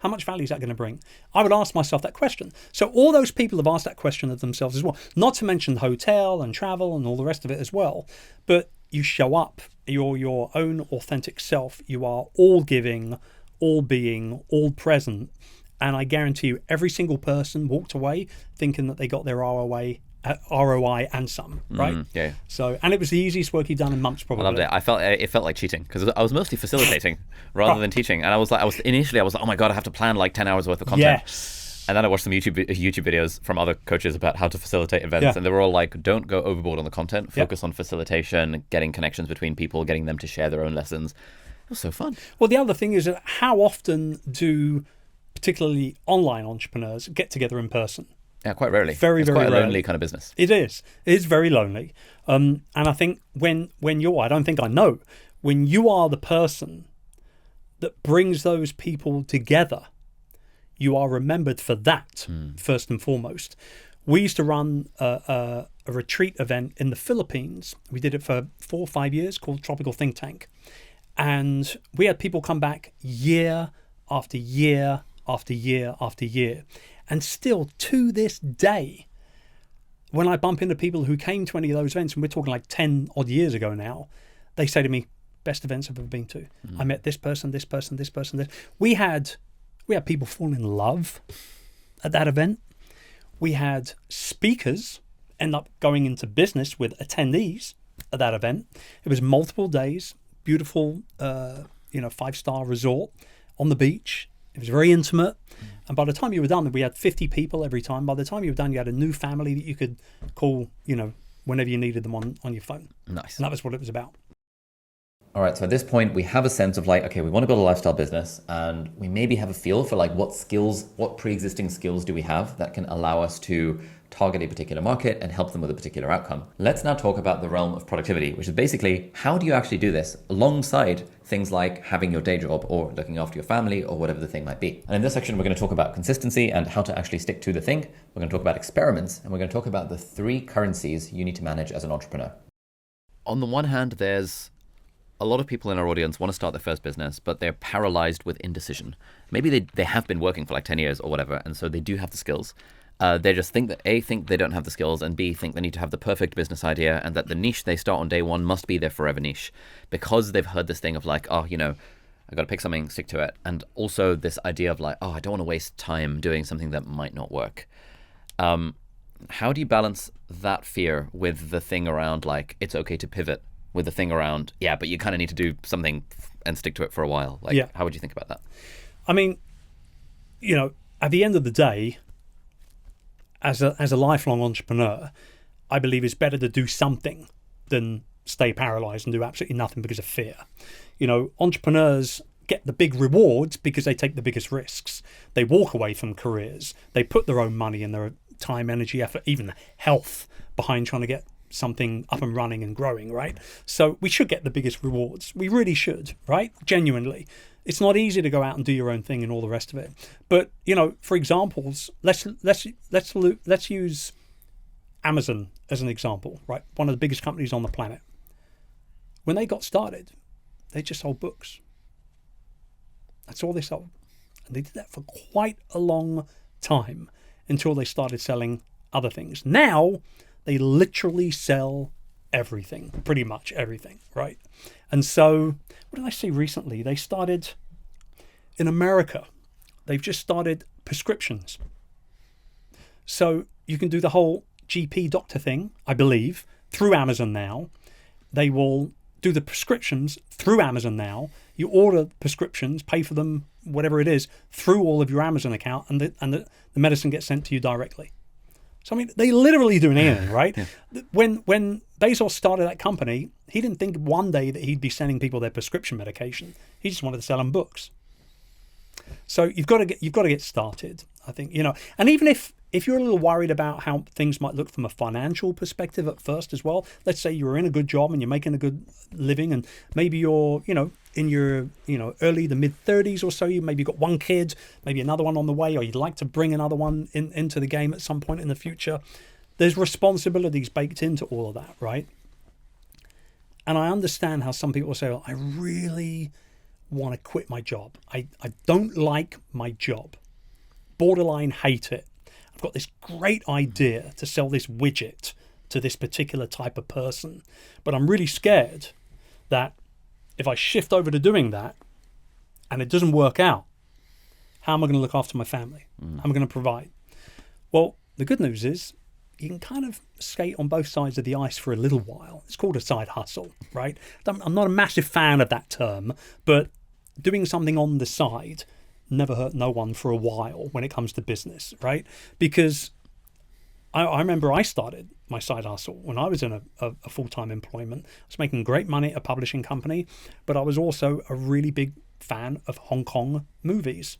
How much value is that going to bring? I would ask myself that question. So all those people have asked that question of themselves as well. Not to mention hotel and travel and all the rest of it as well. But you show up, you're your own authentic self. You are all giving, all being, all present. And I guarantee you, every single person walked away thinking that they got their ROI and some, right? Yeah. So, and it was the easiest work you've done in months, probably. I loved it. It felt like cheating because I was mostly facilitating rather than teaching. And I was like, oh my God, I have to plan like 10 hours worth of content. Yes. And then I watched some YouTube videos from other coaches about how to facilitate events. And they were all like, don't go overboard on the content. Focus on facilitation, getting connections between people, getting them to share their own lessons. It was so fun. Well, the other thing is that how often do particularly online entrepreneurs get together in person? Yeah, quite rarely. It's quite a rarely. lonely kind of business. It is. It is very lonely. And I think when you're, I don't think I know, when you are the person that brings those people together, you are remembered for that, first and foremost. We used to run a retreat event in the Philippines. We did it for 4 or 5 years called Tropical Think Tank. And we had people come back year after year after year after year. And still to this day, when I bump into people who came to any of those events, and we're talking like 10 odd years ago now, they say to me, best events I've ever been to. I met this person, this person, this person, this. We had people fall in love at that event. We had speakers end up going into business with attendees at that event. It was multiple days, beautiful, 5-star resort on the beach. It was very intimate. And by the time you were done, we had 50 people every time. By the time you were done, you had a new family that you could call, whenever you needed them on your phone. Nice. And that was what it was about. All right, so at this point, we have a sense of like, okay, we want to build a lifestyle business, and we maybe have a feel for like what pre-existing skills do we have that can allow us to target a particular market and help them with a particular outcome. Let's now talk about the realm of productivity, which is basically how do you actually do this alongside things like having your day job or looking after your family or whatever the thing might be. And in this section, we're going to talk about consistency and how to actually stick to the thing. We're going to talk about experiments, and we're going to talk about the 3 currencies you need to manage as an entrepreneur. On the one hand, there's a lot of people in our audience want to start their first business, but they're paralyzed with indecision. Maybe they have been working for like 10 years or whatever, and so they do have the skills. They just think that A, think they don't have the skills, and B, think they need to have the perfect business idea, and that the niche they start on day one must be their forever niche, because they've heard this thing of like, I got to pick something, stick to it. And also this idea of like, I don't want to waste time doing something that might not work. How do you balance that fear with the thing around like, it's okay to pivot, with the thing around, but you kind of need to do something and stick to it for a while? Like, how would you think about that? I mean, at the end of the day, as a lifelong entrepreneur, I believe it's better to do something than stay paralyzed and do absolutely nothing because of fear. Entrepreneurs get the big rewards because they take the biggest risks. They walk away from careers. They put their own money and their time, energy, effort, even health behind trying to get something up and running and growing, right? So we should get the biggest rewards. We really should, right? Genuinely. It's not easy to go out and do your own thing and all the rest of it. But, for examples, let's use Amazon as an example, right? One of the biggest companies on the planet. When they got started, they just sold books. That's all they sold. And they did that for quite a long time until they started selling other things. Now, they literally sell everything, pretty much everything, right? And so, what did I see recently? They started, in America, they've just started prescriptions. So you can do the whole GP doctor thing, I believe, through Amazon now. They will do the prescriptions through Amazon now. You order prescriptions, pay for them, whatever it is, through all of your Amazon account, and the medicine gets sent to you directly. So, I mean, they literally do anything, right? Yeah. When Bezos started that company, he didn't think one day that he'd be sending people their prescription medication. He just wanted to sell them books. So you've got to get started, I think, And even if you're a little worried about how things might look from a financial perspective at first as well, let's say you're in a good job and you're making a good living, and maybe you're, in your, early to mid 30s or so, you maybe got one kid, maybe another one on the way, or you'd like to bring another one into the game at some point in the future. There's responsibilities baked into all of that, right? And I understand how some people say, I really want to quit my job. I don't like my job. Borderline hate it. I've got this great idea to sell this widget to this particular type of person, but I'm really scared that if I shift over to doing that and it doesn't work out, how am I going to look after my family? How am I going to provide? Well, the good news is you can kind of skate on both sides of the ice for a little while. It's called a side hustle, right? I'm not a massive fan of that term, but doing something on the side never hurt no one for a while when it comes to business, right? Because I remember I started my side hustle when I was in a full-time employment. I was making great money at a publishing company, but I was also a really big fan of Hong Kong movies.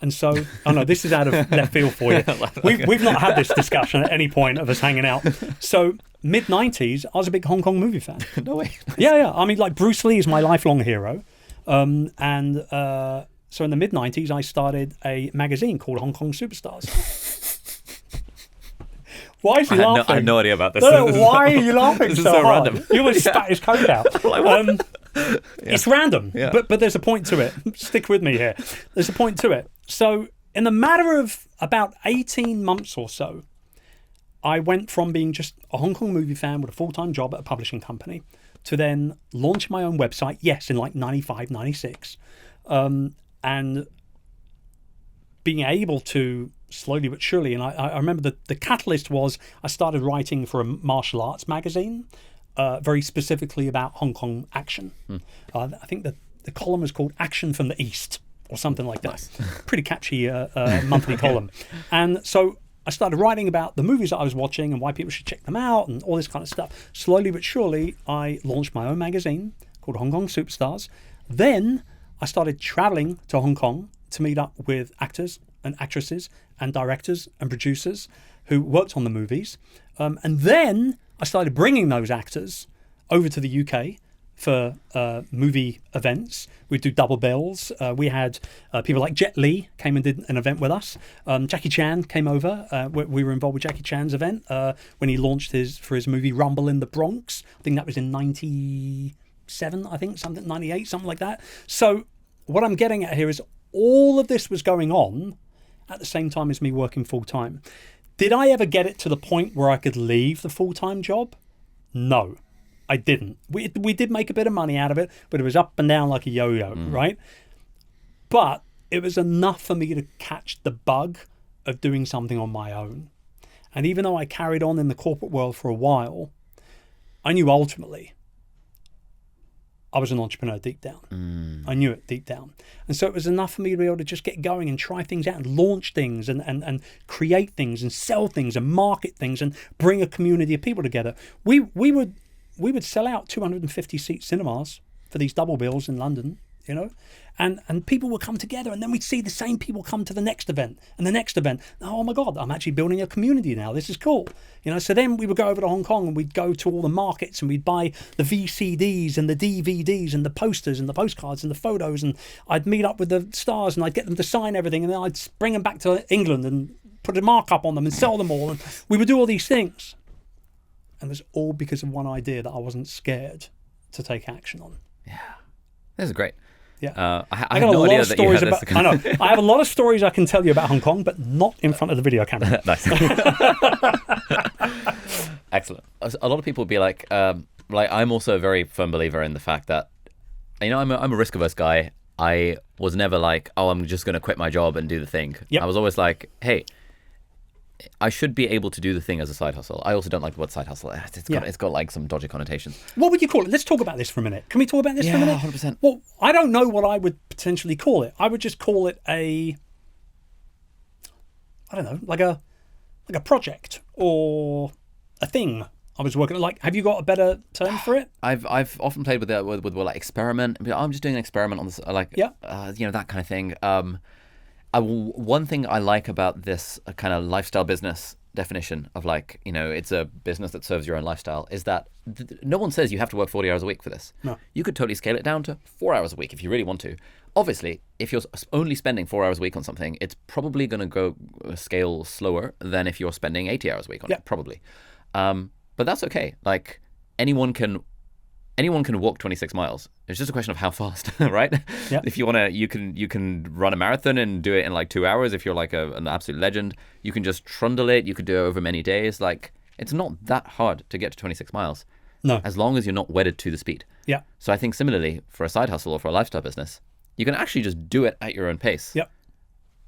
And so, I know this is out of left field for you. We've not had this discussion at any point of us hanging out. So, mid-90s, I was a big Hong Kong movie fan. No way. Yeah. I mean, like Bruce Lee is my lifelong hero. So in the mid-90s, I started a magazine called Hong Kong Superstars. Why is he laughing? I have no idea about this. No, why are you laughing This is so so hard? random. You almost spat his coat out. It's random, Yeah. but there's a point to it. Stick with me here. There's a point to it. So in the matter of about 18 months or so, I went from being just a Hong Kong movie fan with a full-time job at a publishing company to then launch my own website, yes, in like 95, 96. And being able to slowly but surely, and I remember that the catalyst was I started writing for a martial arts magazine, very specifically about Hong Kong action. I think that the column was called Action from the East or something like that. Nice. Pretty catchy monthly column. And so I started writing about the movies that I was watching and why people should check them out and all this kind of stuff. Slowly but surely, I launched my own magazine called Hong Kong Superstars. Then I started traveling to Hong Kong to meet up with actors and actresses and directors and producers who worked on the movies. And then I started bringing those actors over to the UK for movie events. We'd do double bills. We had people like Jet Li came and did an event with us. Jackie Chan came over. We were involved with Jackie Chan's event when he launched his movie Rumble in the Bronx. I think that was in 97, I think, 98, something like that. So what I'm getting at here is all of this was going on at the same time as me working full-time. Did I ever get it to the point where I could leave the full-time job? No, I didn't. We did make a bit of money out of it, but it was up and down like a yo-yo, right? But it was enough for me to catch the bug of doing something on my own. And even though I carried on in the corporate world for a while, I knew ultimately I was an entrepreneur deep down. I knew it deep down. And so it was enough for me to be able to just get going and try things out and launch things and create things and sell things and market things and bring a community of people together. We would sell out 250-seat cinemas for these double bills in London, you know, and people would come together, and then we'd see the same people come to the next event and the next event. Oh my God, I'm actually building a community now. This is cool. You know, so then we would go over to Hong Kong and we'd go to all the markets and we'd buy the VCDs and the DVDs and the posters and the postcards and the photos, and I'd meet up with the stars and I'd get them to sign everything, and then I'd bring them back to England and put a markup on them and sell them all. And we would do all these things. And it was all because of one idea that I wasn't scared to take action on. Yeah. This is great. Yeah. I have no idea that you had this. I know. I have a lot of stories I can tell you about Hong Kong, but not in front of the video camera. Nice. Excellent. A lot of people would be like I'm also a very firm believer in the fact that, you know, I'm a risk averse guy. I was never like, oh, I'm just going to quit my job and do the thing. Yep. I was always like, hey, I should be able to do the thing as a side hustle. I also don't like the word side hustle. It's got like some dodgy connotations. What would you call it? Let's talk about this for a minute. Can we talk about this for a minute? 100%. Well, I don't know what I would potentially call it. I would just call it I don't know, like a project or a thing I was working on. Like, have you got a better term for it? I've often played with like experiment. I'm just doing an experiment on this, like, you know, that kind of thing. One thing I like about this kind of lifestyle business definition of, like, you know, it's a business that serves your own lifestyle, is that no one says you have to work 40 hours a week for this. No. You could totally scale it down to 4 hours a week if you really want to. Obviously, if you're only spending 4 hours a week on something, it's probably going to go scale slower than if you're spending 80 hours a week on it, probably. But that's okay. Like, anyone can anyone can walk 26 miles. It's just a question of how fast, right? Yeah. If you want to, you can run a marathon and do it in like 2 hours. If you're like an absolute legend, you can just trundle it. You could do it over many days. Like, it's not that hard to get to 26 miles. No. As long as you're not wedded to the speed. Yeah. So I think similarly for a side hustle or for a lifestyle business, you can actually just do it at your own pace. Yep.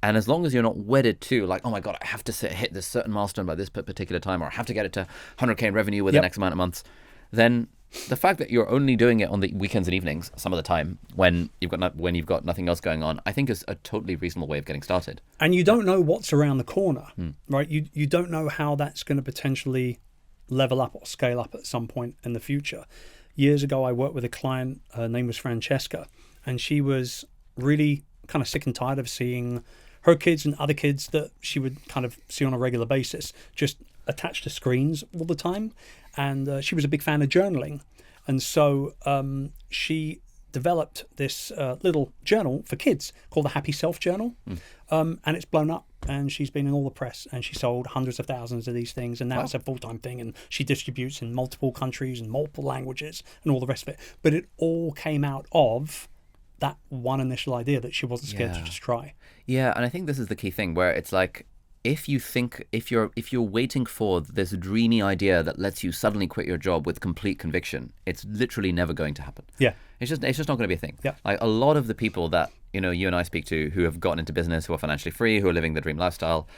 And as long as you're not wedded to like, oh my God, I have to hit this certain milestone by this particular time, or I have to get it to 100K in revenue within X amount of months, then the fact that you're only doing it on the weekends and evenings some of the time when you've got nothing else going on, I think is a totally reasonable way of getting started. And you don't know what's around the corner, right? You don't know how that's going to potentially level up or scale up at some point in the future. Years ago, I worked with a client, her name was Francesca, and she was really kind of sick and tired of seeing her kids and other kids that she would kind of see on a regular basis just attached to screens all the time. And she was a big fan of journaling. And so she developed this little journal for kids called the Happy Self Journal. And it's blown up, and she's been in all the press, and she sold hundreds of thousands of these things, and now it's a full-time thing, and she distributes in multiple countries and multiple languages and all the rest of it. But it all came out of that one initial idea that she wasn't scared to just try. Yeah, and I think this is the key thing where it's like, if you're waiting for this dreamy idea that lets you suddenly quit your job with complete conviction, it's literally never going to happen. Yeah. It's just not going to be a thing. Yeah. Like a lot of the people that, you and I speak to who have gotten into business, who are financially free, who are living the dream lifestyle,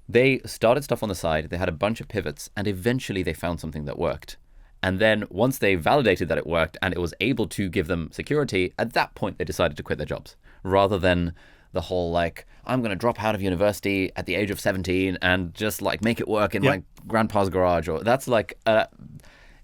they started stuff on the side, they had a bunch of pivots, and eventually they found something that worked. And then once they validated that it worked and it was able to give them security, at that point they decided to quit their jobs, rather than the whole like, I'm going to drop out of university at the age of 17 and just like make it work in my grandpa's garage. Or that's like,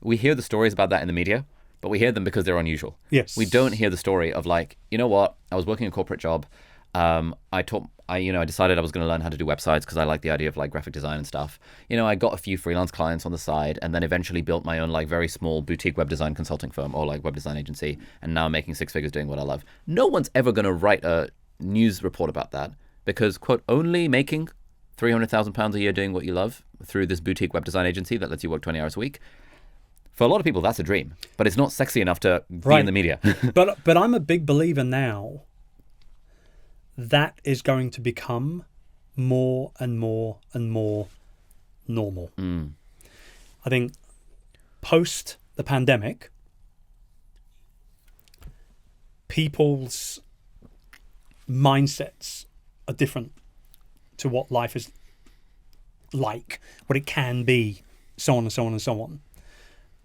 we hear the stories about that in the media, but we hear them because they're unusual. Yes. We don't hear the story of like, you know what, I was working a corporate job. I decided I was going to learn how to do websites because I like the idea of like graphic design and stuff. I got a few freelance clients on the side, and then eventually built my own like very small boutique web design consulting firm or like web design agency. And now I'm making 6 figures doing what I love. No one's ever going to write a news report about that because, quote, only making £300,000 a year doing what you love through this boutique web design agency that lets you work 20 hours a week. For a lot of people, that's a dream, but it's not sexy enough to be in the media. But I'm a big believer now that is going to become more and more and more normal. I think post the pandemic, people's mindsets are different to what life is like, what it can be, so on and so on and so on.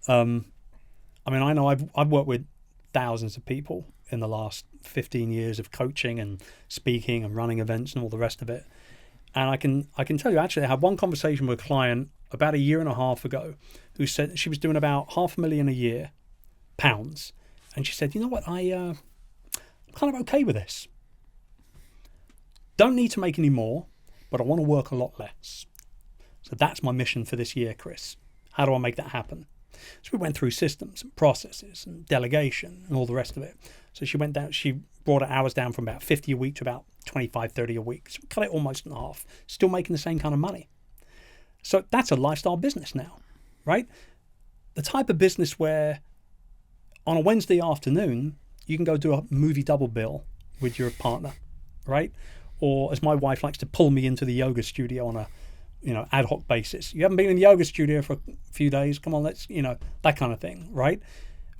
I mean, I know I've worked with thousands of people in the last 15 years of coaching and speaking and running events and all the rest of it. And I can tell you, actually, I had one conversation with a client about a year and a half ago who said that she was doing about £500,000 a year, pounds. And she said, you know what, I'm kind of okay with this. Don't need to make any more, but I want to work a lot less. So that's my mission for this year, Chris. How do I make that happen? So we went through systems and processes and delegation and all the rest of it. So she brought her hours down from about 50 a week to about 25, 30 a week. So we cut it almost in half, still making the same kind of money. So that's a lifestyle business now, right? The type of business where on a Wednesday afternoon, you can go do a movie double bill with your partner, right? Or as my wife likes to pull me into the yoga studio on a ad hoc basis. You haven't been in the yoga studio for a few days. Come on, let's, that kind of thing, right?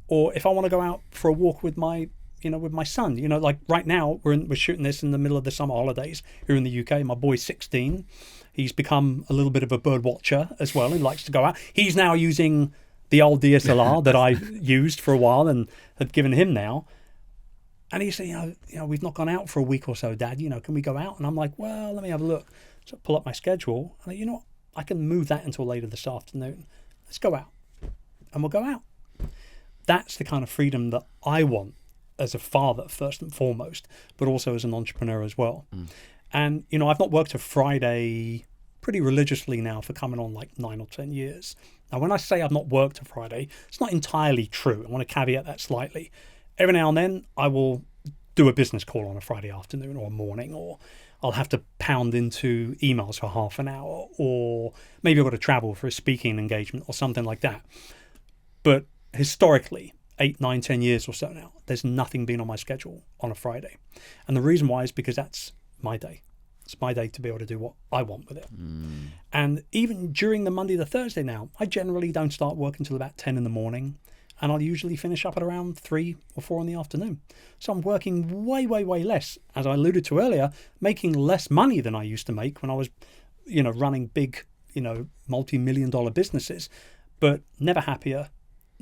Or if I want to go out for a walk with my son, like right now we're shooting this in the middle of the summer holidays here in the UK. My boy's 16. He's become a little bit of a bird watcher as well. He likes to go out. He's now using the old DSLR that I used for a while and had given him now. And he said, we've not gone out for a week or so, Dad. Can we go out? And I'm like, well, let me have a look. So I pull up my schedule, and I can move that until later this afternoon. Let's go out. And we'll go out. That's the kind of freedom that I want as a father, first and foremost, but also as an entrepreneur as well. And, I've not worked a Friday pretty religiously now for coming on like 9 or 10 years. Now, when I say I've not worked a Friday, it's not entirely true. I want to caveat that slightly. Every now and then, I will do a business call on a Friday afternoon or morning, or I'll have to pound into emails for half an hour, or maybe I've got to travel for a speaking engagement or something like that. But historically, 8, 9, 10 years or so now, there's nothing been on my schedule on a Friday. And the reason why is because that's my day. It's my day to be able to do what I want with it. And even during the Monday to Thursday now, I generally don't start work until about 10 in the morning. And I'll usually finish up at around 3 or 4 in the afternoon. So I'm working way, way, way less. As I alluded to earlier, making less money than I used to make when I was, running big, multi-million-dollar businesses, but never happier,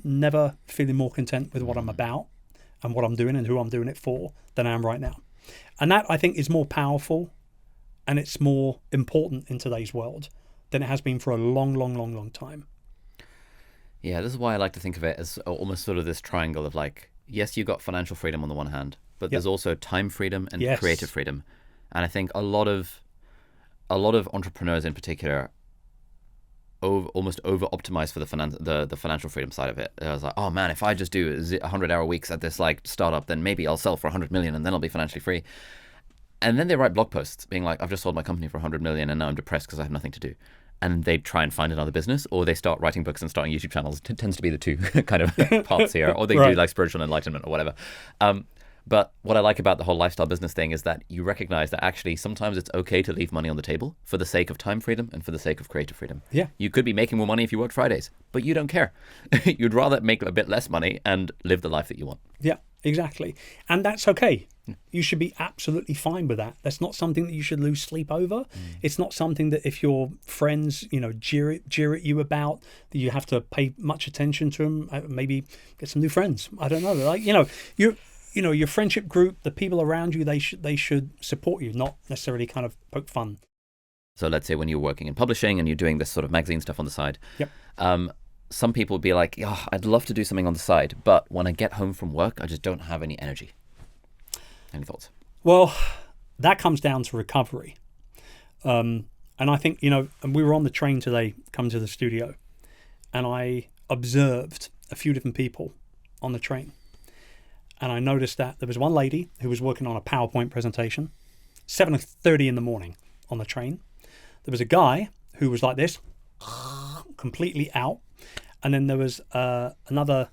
never feeling more content with what I'm about and what I'm doing and who I'm doing it for than I am right now. And that, I think, is more powerful and it's more important in today's world than it has been for a long, long, long, long time. Yeah, this is why I like to think of it as almost sort of this triangle of like, yes, you've got financial freedom on the one hand, but there's also time freedom and creative freedom. And I think a lot of entrepreneurs in particular almost over optimize for the financial freedom side of it. I was like, oh man, if I just do 100-hour weeks at this like startup, then maybe I'll sell for 100 million and then I'll be financially free. And then they write blog posts being like, I've just sold my company for 100 million and now I'm depressed because I have nothing to do. And they try and find another business, or they start writing books and starting YouTube channels. It tends to be the two kind of paths here, or they do like spiritual enlightenment or whatever. But what I like about the whole lifestyle business thing is that you recognize that actually sometimes it's okay to leave money on the table for the sake of time freedom and for the sake of creative freedom. Yeah. You could be making more money if you worked Fridays, but you don't care. You'd rather make a bit less money and live the life that you want. Yeah, exactly. And that's okay. You should be absolutely fine with that. That's not something that you should lose sleep over. It's not something that if your friends, jeer at you about, that you have to pay much attention to them. Maybe get some new friends. I don't know. Like, your friendship group, the people around you, they should support you, not necessarily kind of poke fun. So let's say when you're working in publishing and you're doing this sort of magazine stuff on the side. Yep. Some people would be like, oh, I'd love to do something on the side, but when I get home from work, I just don't have any energy. Any thoughts? Well, that comes down to recovery. And I think, and we were on the train today, coming to the studio, and I observed a few different people on the train. And I noticed that there was one lady who was working on a PowerPoint presentation, 7:30 in the morning on the train. There was a guy who was like this, completely out. And then there was another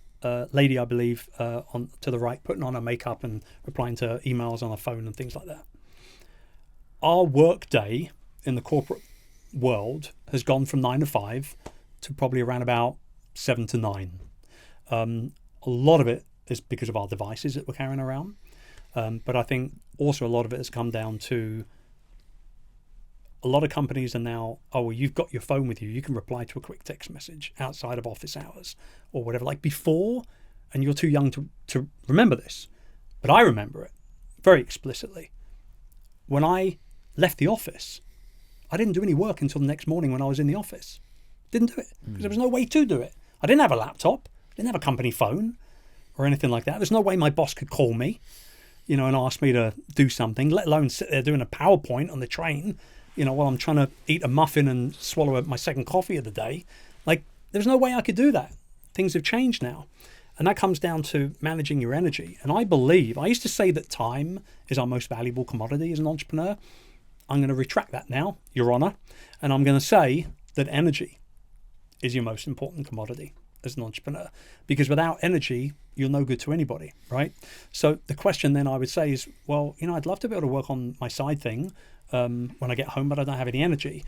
lady, I believe, on to the right, putting on her makeup and replying to emails on her phone and things like that. Our work day in the corporate world has gone from 9 to 5 to probably around about 7 to 9. A lot of it is because of our devices that we're carrying around. But I think also a lot of it has come down to a lot of companies are now, oh, well, you've got your phone with you. You can reply to a quick text message outside of office hours or whatever. Like before, and you're too young to remember this, but I remember it very explicitly. When I left the office, I didn't do any work until the next morning when I was in the office. Didn't do it because there was no way to do it. I didn't have a laptop. Didn't have a company phone or anything like that. There's no way my boss could call me, and ask me to do something, let alone sit there doing a PowerPoint on the train, while I'm trying to eat a muffin and swallow my second coffee of the day. Like, there's no way I could do that. Things have changed now. And that comes down to managing your energy. And I used to say that time is our most valuable commodity as an entrepreneur. I'm going to retract that now, Your Honor. And I'm going to say that energy is your most important commodity as an entrepreneur. Because without energy, you're no good to anybody, right? So the question then I would say is, well, I'd love to be able to work on my side thing when I get home, but I don't have any energy.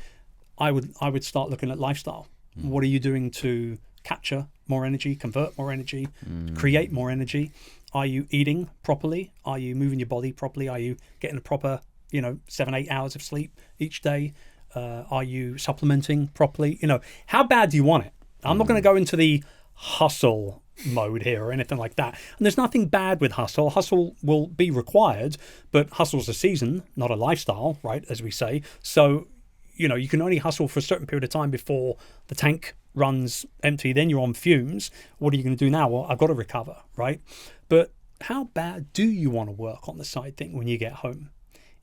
I would start looking at lifestyle. What are you doing to capture more energy, convert more energy, create more energy? Are you eating properly? Are you moving your body properly? Are you getting a proper, 7-8 hours of sleep each day? Are you supplementing properly? How bad do you want it? I'm not going to go into the hustle mode here or anything like that. And there's nothing bad with hustle. Hustle will be required, but hustle's a season, not a lifestyle, right? As we say. So, you can only hustle for a certain period of time before the tank runs empty. Then you're on fumes. What are you going to do now? Well, I've got to recover, right? But how bad do you want to work on the side thing when you get home?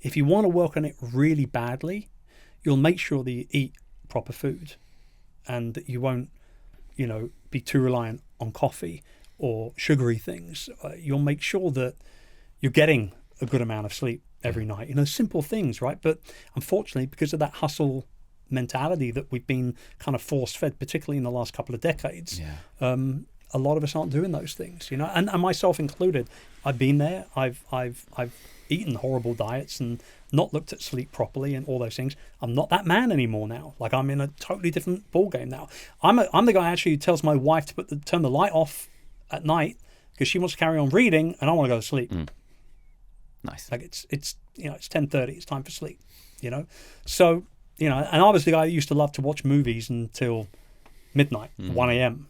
If you want to work on it really badly, you'll make sure that you eat proper food and that you won't, be too reliant on coffee or sugary things. You'll make sure that you're getting a good amount of sleep every night. Simple things, right? But unfortunately, because of that hustle mentality that we've been kind of force-fed, particularly in the last couple of decades, a lot of us aren't doing those things, and myself included. I've been there. I've eaten horrible diets and not looked at sleep properly and all those things. I'm not that man anymore now. Like, I'm in a totally different ball game now. I'm the guy actually who tells my wife to turn the light off at night because she wants to carry on reading and I want to go to sleep. Nice. Like it's 10:30. It's time for sleep. So and I was the guy who used to love to watch movies until midnight, 1 a.m.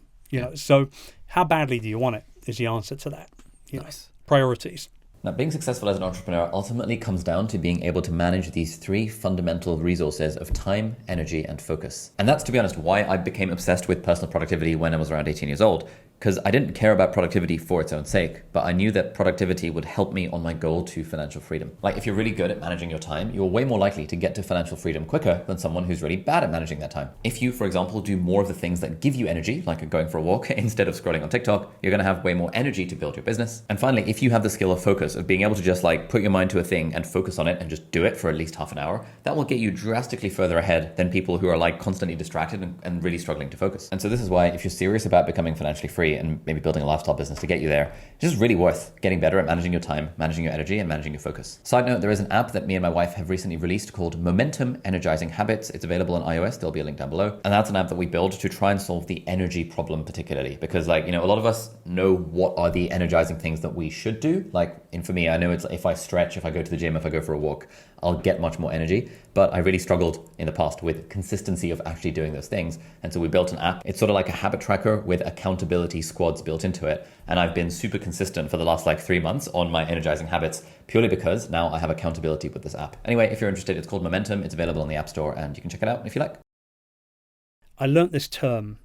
So how badly do you want it? Is the answer to that. Nice. Priorities. Now, being successful as an entrepreneur ultimately comes down to being able to manage these three fundamental resources of time, energy, and focus. And that's, to be honest, why I became obsessed with personal productivity when I was around 18 years old. Because I didn't care about productivity for its own sake, but I knew that productivity would help me on my goal to financial freedom. Like, if you're really good at managing your time, you're way more likely to get to financial freedom quicker than someone who's really bad at managing their time. If you, for example, do more of the things that give you energy, like going for a walk instead of scrolling on TikTok, you're going to have way more energy to build your business. And finally, if you have the skill of focus, of being able to just put your mind to a thing and focus on it and just do it for at least half an hour, that will get you drastically further ahead than people who are constantly distracted and really struggling to focus. And so this is why, if you're serious about becoming financially free and maybe building a lifestyle business to get you there, it's just really worth getting better at managing your time, managing your energy, and managing your focus. Side note, there is an app that me and my wife have recently released called Momentum Energizing Habits. It's available on iOS. There'll be a link down below. And that's an app that we build to try and solve the energy problem particularly, because a lot of us know what are the energizing things that we should do. For me, I know it's if I stretch, if I go to the gym, if I go for a walk, I'll get much more energy. But I really struggled in the past with consistency of actually doing those things. And so we built an app. It's sort of like a habit tracker with accountability squads built into it. And I've been super consistent for the last 3 months on my energizing habits, purely because now I have accountability with this app. Anyway, if you're interested, it's called Momentum. It's available on the App Store and you can check it out if you like. I learnt this term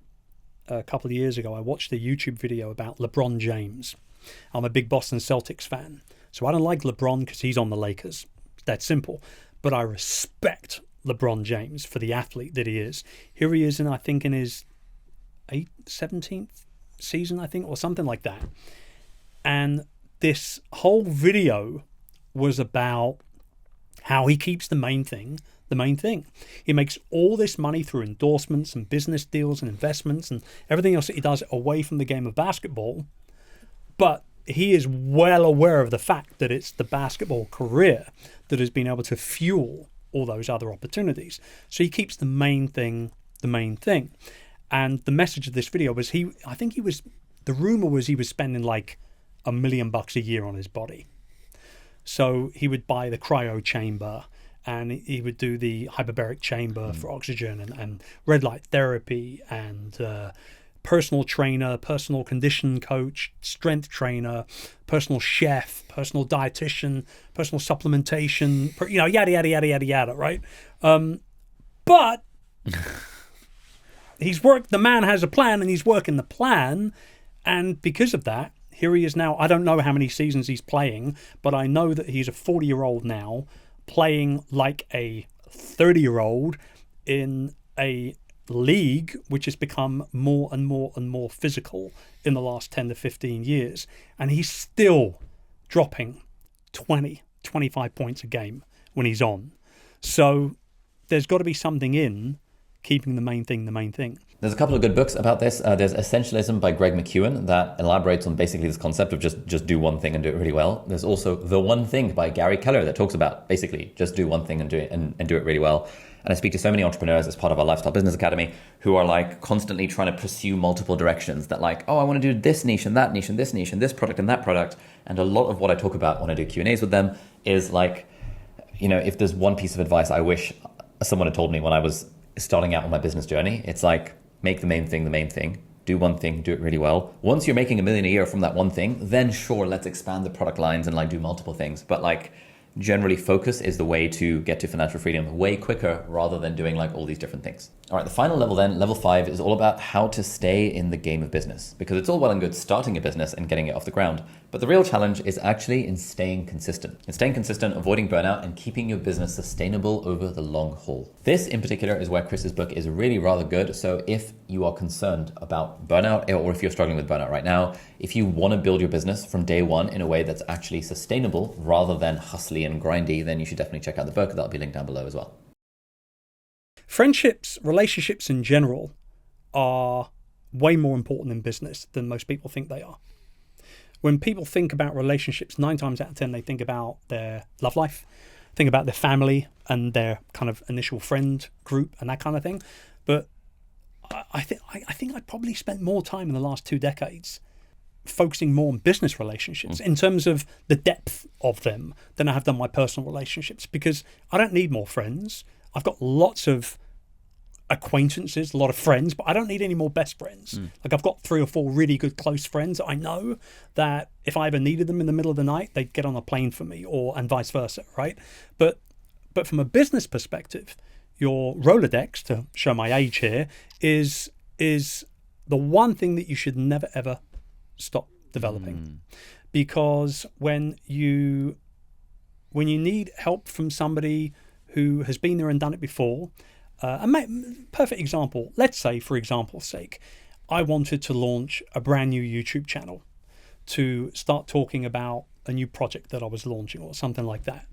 a couple of years ago. I watched a YouTube video about LeBron James. I'm a big Boston Celtics fan. So I don't like LeBron because he's on the Lakers. That's simple. But I respect LeBron James for the athlete that he is. Here he is, I think in his 17th season, or something like that. And this whole video was about how he keeps the main thing. He makes all this money through endorsements and business deals and investments and everything else that he does away from the game of basketball. But he is well aware of the fact that it's the basketball career that has been able to fuel all those other opportunities. So he keeps the main thing. And the message of this video was the rumor was he was spending $1 million a year on his body. So he would buy the cryo chamber and he would do the hyperbaric chamber for oxygen and red light therapy and personal trainer, personal condition coach, strength trainer, personal chef, personal dietitian, personal supplementation, yada, yada, yada, yada, yada, right? But the man has a plan and he's working the plan. And because of that, here he is now. I don't know how many seasons he's playing, but I know that he's a 40-year-old now playing like a 30-year-old in a league which has become more and more and more physical in the last 10 to 15 years, and he's still dropping 25 points a game when he's on. So there's got to be something in keeping the main thing. There's a couple of good books about this. There's Essentialism by Greg McKeown that elaborates on basically this concept of just do one thing and do it really well. There's also The One Thing by Gary Keller that talks about basically just do one thing and do it really well. And I speak to so many entrepreneurs as part of our Lifestyle Business Academy who are constantly trying to pursue multiple directions that I want to do this niche and that niche and this niche and this product and that product. And a lot of what I talk about when I do Q&As with them is if there's one piece of advice I wish someone had told me when I was starting out on my business journey, it's make the main thing, do one thing, do it really well. Once you're making $1 million a year from that one thing, then sure, let's expand the product lines and do multiple things. But generally focus is the way to get to financial freedom way quicker rather than doing all these different things. All right, the final level then, level 5, is all about how to stay in the game of business, because it's all well and good starting a business and getting it off the ground. But the real challenge is actually in staying consistent. Avoiding burnout and keeping your business sustainable over the long haul. This in particular is where Chris's book is really rather good. So if you are concerned about burnout, or if you're struggling with burnout right now, if you want to build your business from day one in a way that's actually sustainable rather than hustly and grindy, then you should definitely check out the book. That'll be linked down below as well. Friendships, relationships in general are way more important in business than most people think they are. When people think about relationships, 9 times out of 10, they think about their love life, think about their family and their kind of initial friend group and that kind of thing. But I think I probably spent more time in the last 2 decades focusing more on business relationships in terms of the depth of them than I have done my personal relationships, because I don't need more friends. I've got lots of acquaintances, a lot of friends, but I don't need any more best friends. Like, I've got 3 or 4 really good close friends that I know that if I ever needed them in the middle of the night, they'd get on a plane for me, and vice versa, right? But from a business perspective, your Rolodex, to show my age here, is the one thing that you should never ever stop developing. Because when you need help from somebody who has been there and done it before, perfect example, let's say, for example's sake, I wanted to launch a brand new YouTube channel to start talking about a new project that I was launching or something like that.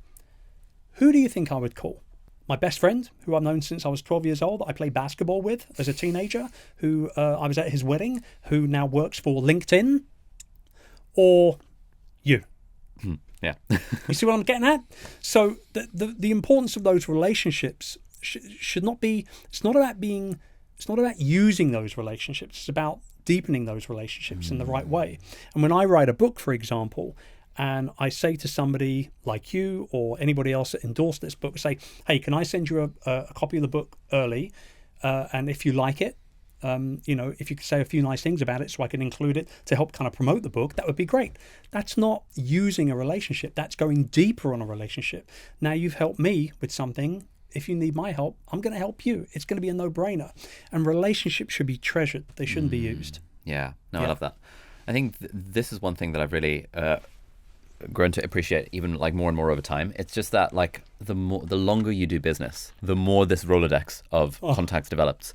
Who do you think I would call? My best friend, who I've known since I was 12 years old, that I played basketball with as a teenager, who I was at his wedding, who now works for LinkedIn, or you? Yeah. You see what I'm getting at? So the importance of those relationships should not be, it's not about using those relationships. It's about deepening those relationships in the right way. And when I write a book, for example, and I say to somebody like you or anybody else that endorsed this book, say, hey, can I send you a copy of the book early? And if you like it, if you could say a few nice things about it so I can include it to help kind of promote the book, that would be great. That's not using a relationship. That's going deeper on a relationship. Now you've helped me with something. If you need my help, I'm going to help you. It's going to be a no-brainer. And relationships should be treasured. They shouldn't be used. Yeah. No, I love that. I think this is one thing that I've really grown to appreciate even like more and more over time. It's just that like the longer you do business, the more this Rolodex of contacts develops.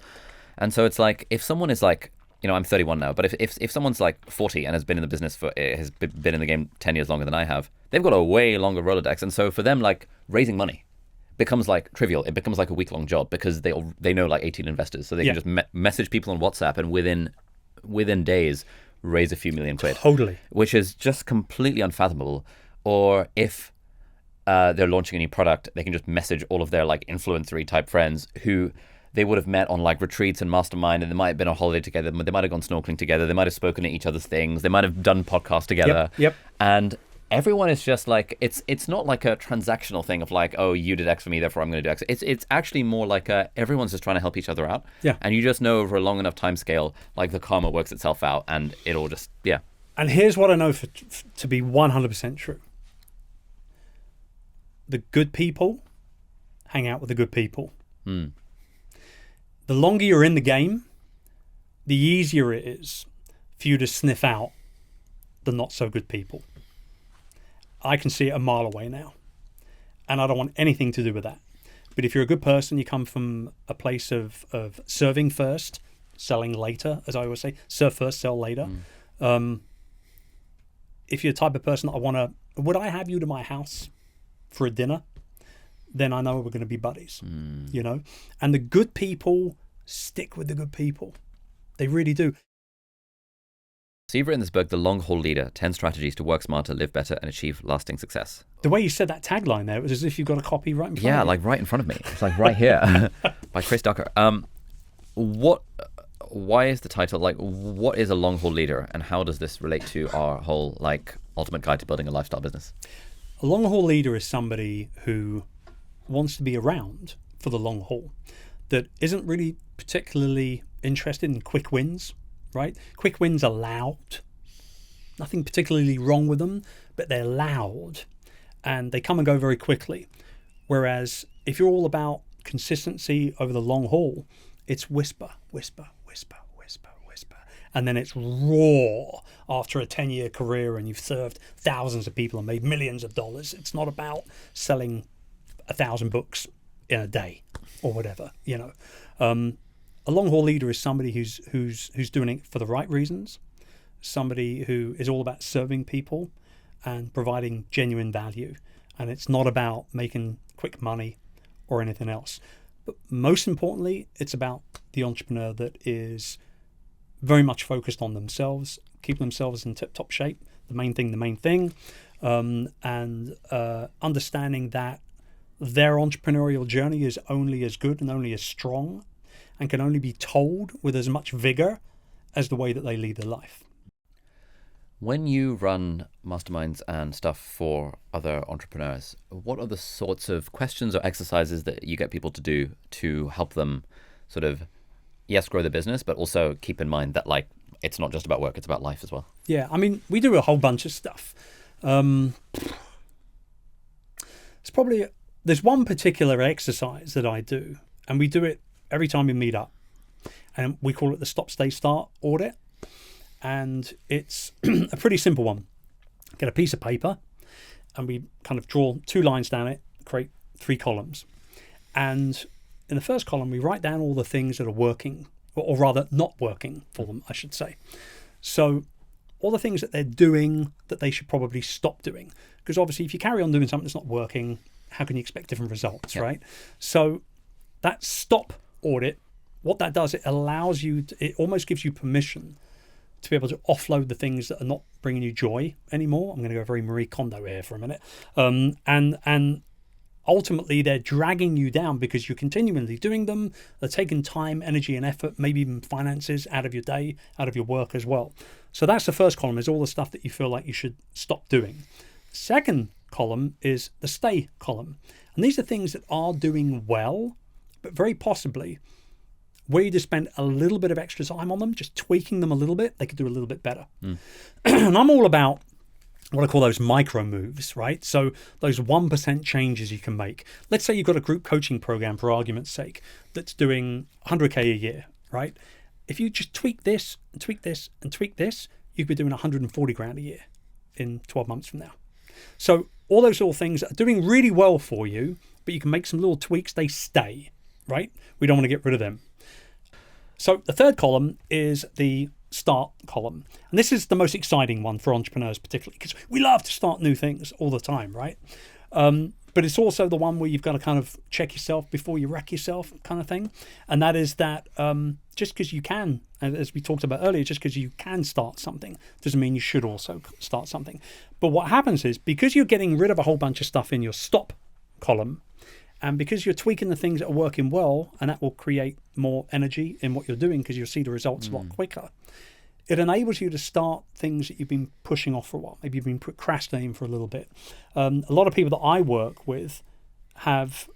And so it's like, if someone is like, I'm 31 now, but if someone's like 40 and has been in the business has been in the game 10 years longer than I have, they've got a way longer Rolodex. And so for them, like, raising money becomes like trivial. It becomes like a week-long job because they know like 18 investors, so they can just message people on WhatsApp and within days raise a few million quid. Totally. Which is just completely unfathomable. Or if they're launching a new product, they can just message all of their like influencery type friends who they would have met on like retreats and mastermind, and they might have been on holiday together. They might have gone snorkeling together. They might have spoken at each other's things. They might have done podcasts together. Yep. And everyone is just like, it's not like a transactional thing of like, oh, you did X for me, therefore I'm going to do X. It's actually more like everyone's just trying to help each other out. Yeah. And you just know over a long enough time scale, like the karma works itself out, and it all just, yeah. And here's what I know to be 100% true. The good people hang out with the good people. The longer you're in the game, the easier it is for you to sniff out the not so good people. I can see it a mile away now, and I don't want anything to do with that. But if you're a good person, you come from a place of serving first, selling later, as I always say, serve first, sell later. If you're the type of person that would I have you to my house for a dinner? Then I know we're going to be buddies, And the good people stick with the good people. They really do. So you've written this book, The Long Haul Leader, 10 Strategies to Work Smarter, Live Better, and Achieve Lasting Success. The way you said that tagline there, it was as if you've got a copy right in front of you. Yeah, like right in front of me. It's like right here by Chris Ducker. Why is the title, like, what is a long haul leader, and how does this relate to our whole, like, ultimate guide to building a lifestyle business? A long haul leader is somebody who wants to be around for the long haul, that isn't really particularly interested in quick wins, right? Quick wins are loud. Nothing particularly wrong with them, but they're loud and they come and go very quickly. Whereas if you're all about consistency over the long haul, it's whisper, whisper, whisper, whisper, whisper. And then it's roar after a 10-year career and you've served thousands of people and made millions of dollars. It's not about selling 1,000 books in a day or whatever, A long haul leader is somebody who's doing it for the right reasons, somebody who is all about serving people and providing genuine value. And it's not about making quick money or anything else. But most importantly, it's about the entrepreneur that is very much focused on themselves, keep themselves in tip-top shape, the main thing, and understanding that their entrepreneurial journey is only as good and only as strong and can only be told with as much vigor as the way that they lead their life. When you run masterminds and stuff for other entrepreneurs, what are the sorts of questions or exercises that you get people to do to help them sort of, yes, grow the business, but also keep in mind that like it's not just about work, it's about life as well? Yeah, I mean, we do a whole bunch of stuff. There's one particular exercise that I do, and we do it every time we meet up, and we call it the Stop, Stay, Start Audit. And it's a pretty simple one. Get a piece of paper and we kind of draw 2 lines down it, create 3 columns. And in the first column, we write down all the things that are working, or rather not working for them, I should say. So all the things that they're doing that they should probably stop doing. Because obviously if you carry on doing something that's not working, how can you expect different results, right? So that stop audit, what that does, it allows you, it almost gives you permission to be able to offload the things that are not bringing you joy anymore. I'm going to go very Marie Kondo here for a minute. And ultimately they're dragging you down because you're continually doing them. They're taking time, energy and effort, maybe even finances out of your day, out of your work as well. So that's the first column, is all the stuff that you feel like you should stop doing. Second column is the stay column. And these are things that are doing well, but very possibly where you just spend a little bit of extra time on them, just tweaking them a little bit, they could do a little bit better. And I'm all about what I call those micro moves, right? So those 1% changes you can make. Let's say you've got a group coaching program, for argument's sake, that's doing 100K a year, right? If you just tweak this and tweak this and tweak this, you could be doing 140 grand a year in 12 months from now. So all those little things are doing really well for you, but you can make some little tweaks, they stay, right? We don't want to get rid of them. So the third column is the start column. And this is the most exciting one for entrepreneurs particularly, because we love to start new things all the time, right? But it's also the one where you've got to kind of check yourself before you wreck yourself kind of thing. And that is that just because you can, as we talked about earlier, just because you can start something doesn't mean you should also start something. But what happens is, because you're getting rid of a whole bunch of stuff in your stop column, and because you're tweaking the things that are working well, and that will create more energy in what you're doing because you'll see the results a lot quicker, it enables you to start things that you've been pushing off for a while. Maybe you've been procrastinating for a little bit. A lot of people that I work with have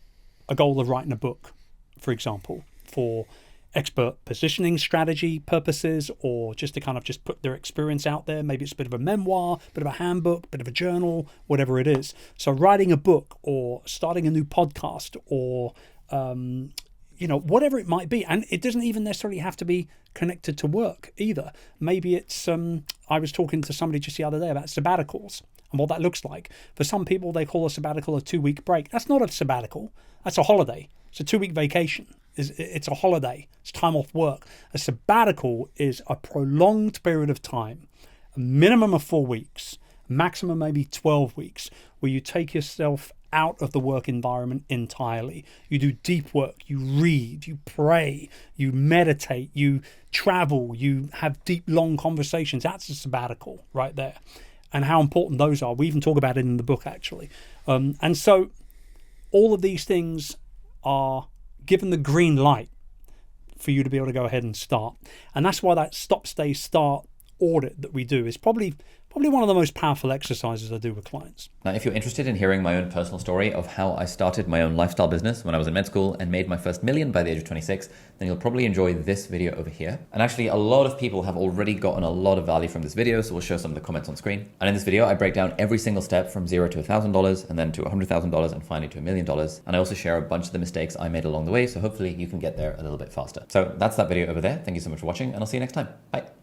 a goal of writing a book, for example, for expert positioning strategy purposes, or just to kind of just put their experience out there. Maybe it's a bit of a memoir, a bit of a handbook, a bit of a journal, whatever it is. So writing a book or starting a new podcast or, whatever it might be. And it doesn't even necessarily have to be connected to work either. Maybe it's, I was talking to somebody just the other day about sabbaticals and what that looks like. For some people, they call a sabbatical a 2-week break. That's not a sabbatical. That's a holiday. It's a 2-week vacation. It's a holiday. It's time off work. A sabbatical is a prolonged period of time, a minimum of 4 weeks, maximum maybe 12 weeks, where you take yourself out of the work environment entirely. You do deep work, you read, you pray, you meditate, you travel, you have deep, long conversations. That's a sabbatical right there. And how important those are. We even talk about it in the book, actually. And so all of these things are given the green light for you to be able to go ahead and start. And that's why that stop, stay, start audit that we do is probably one of the most powerful exercises I do with clients. Now, if you're interested in hearing my own personal story of how I started my own lifestyle business when I was in med school and made my first $1 million by the age of 26, then you'll probably enjoy this video over here. And actually, a lot of people have already gotten a lot of value from this video, so we'll show some of the comments on screen. And in this video, I break down every single step from $0 to $1,000 and then to $100,000 and finally to $1 million. And I also share a bunch of the mistakes I made along the way, so hopefully you can get there a little bit faster. So that's that video over there. Thank you so much for watching, and I'll see you next time. Bye.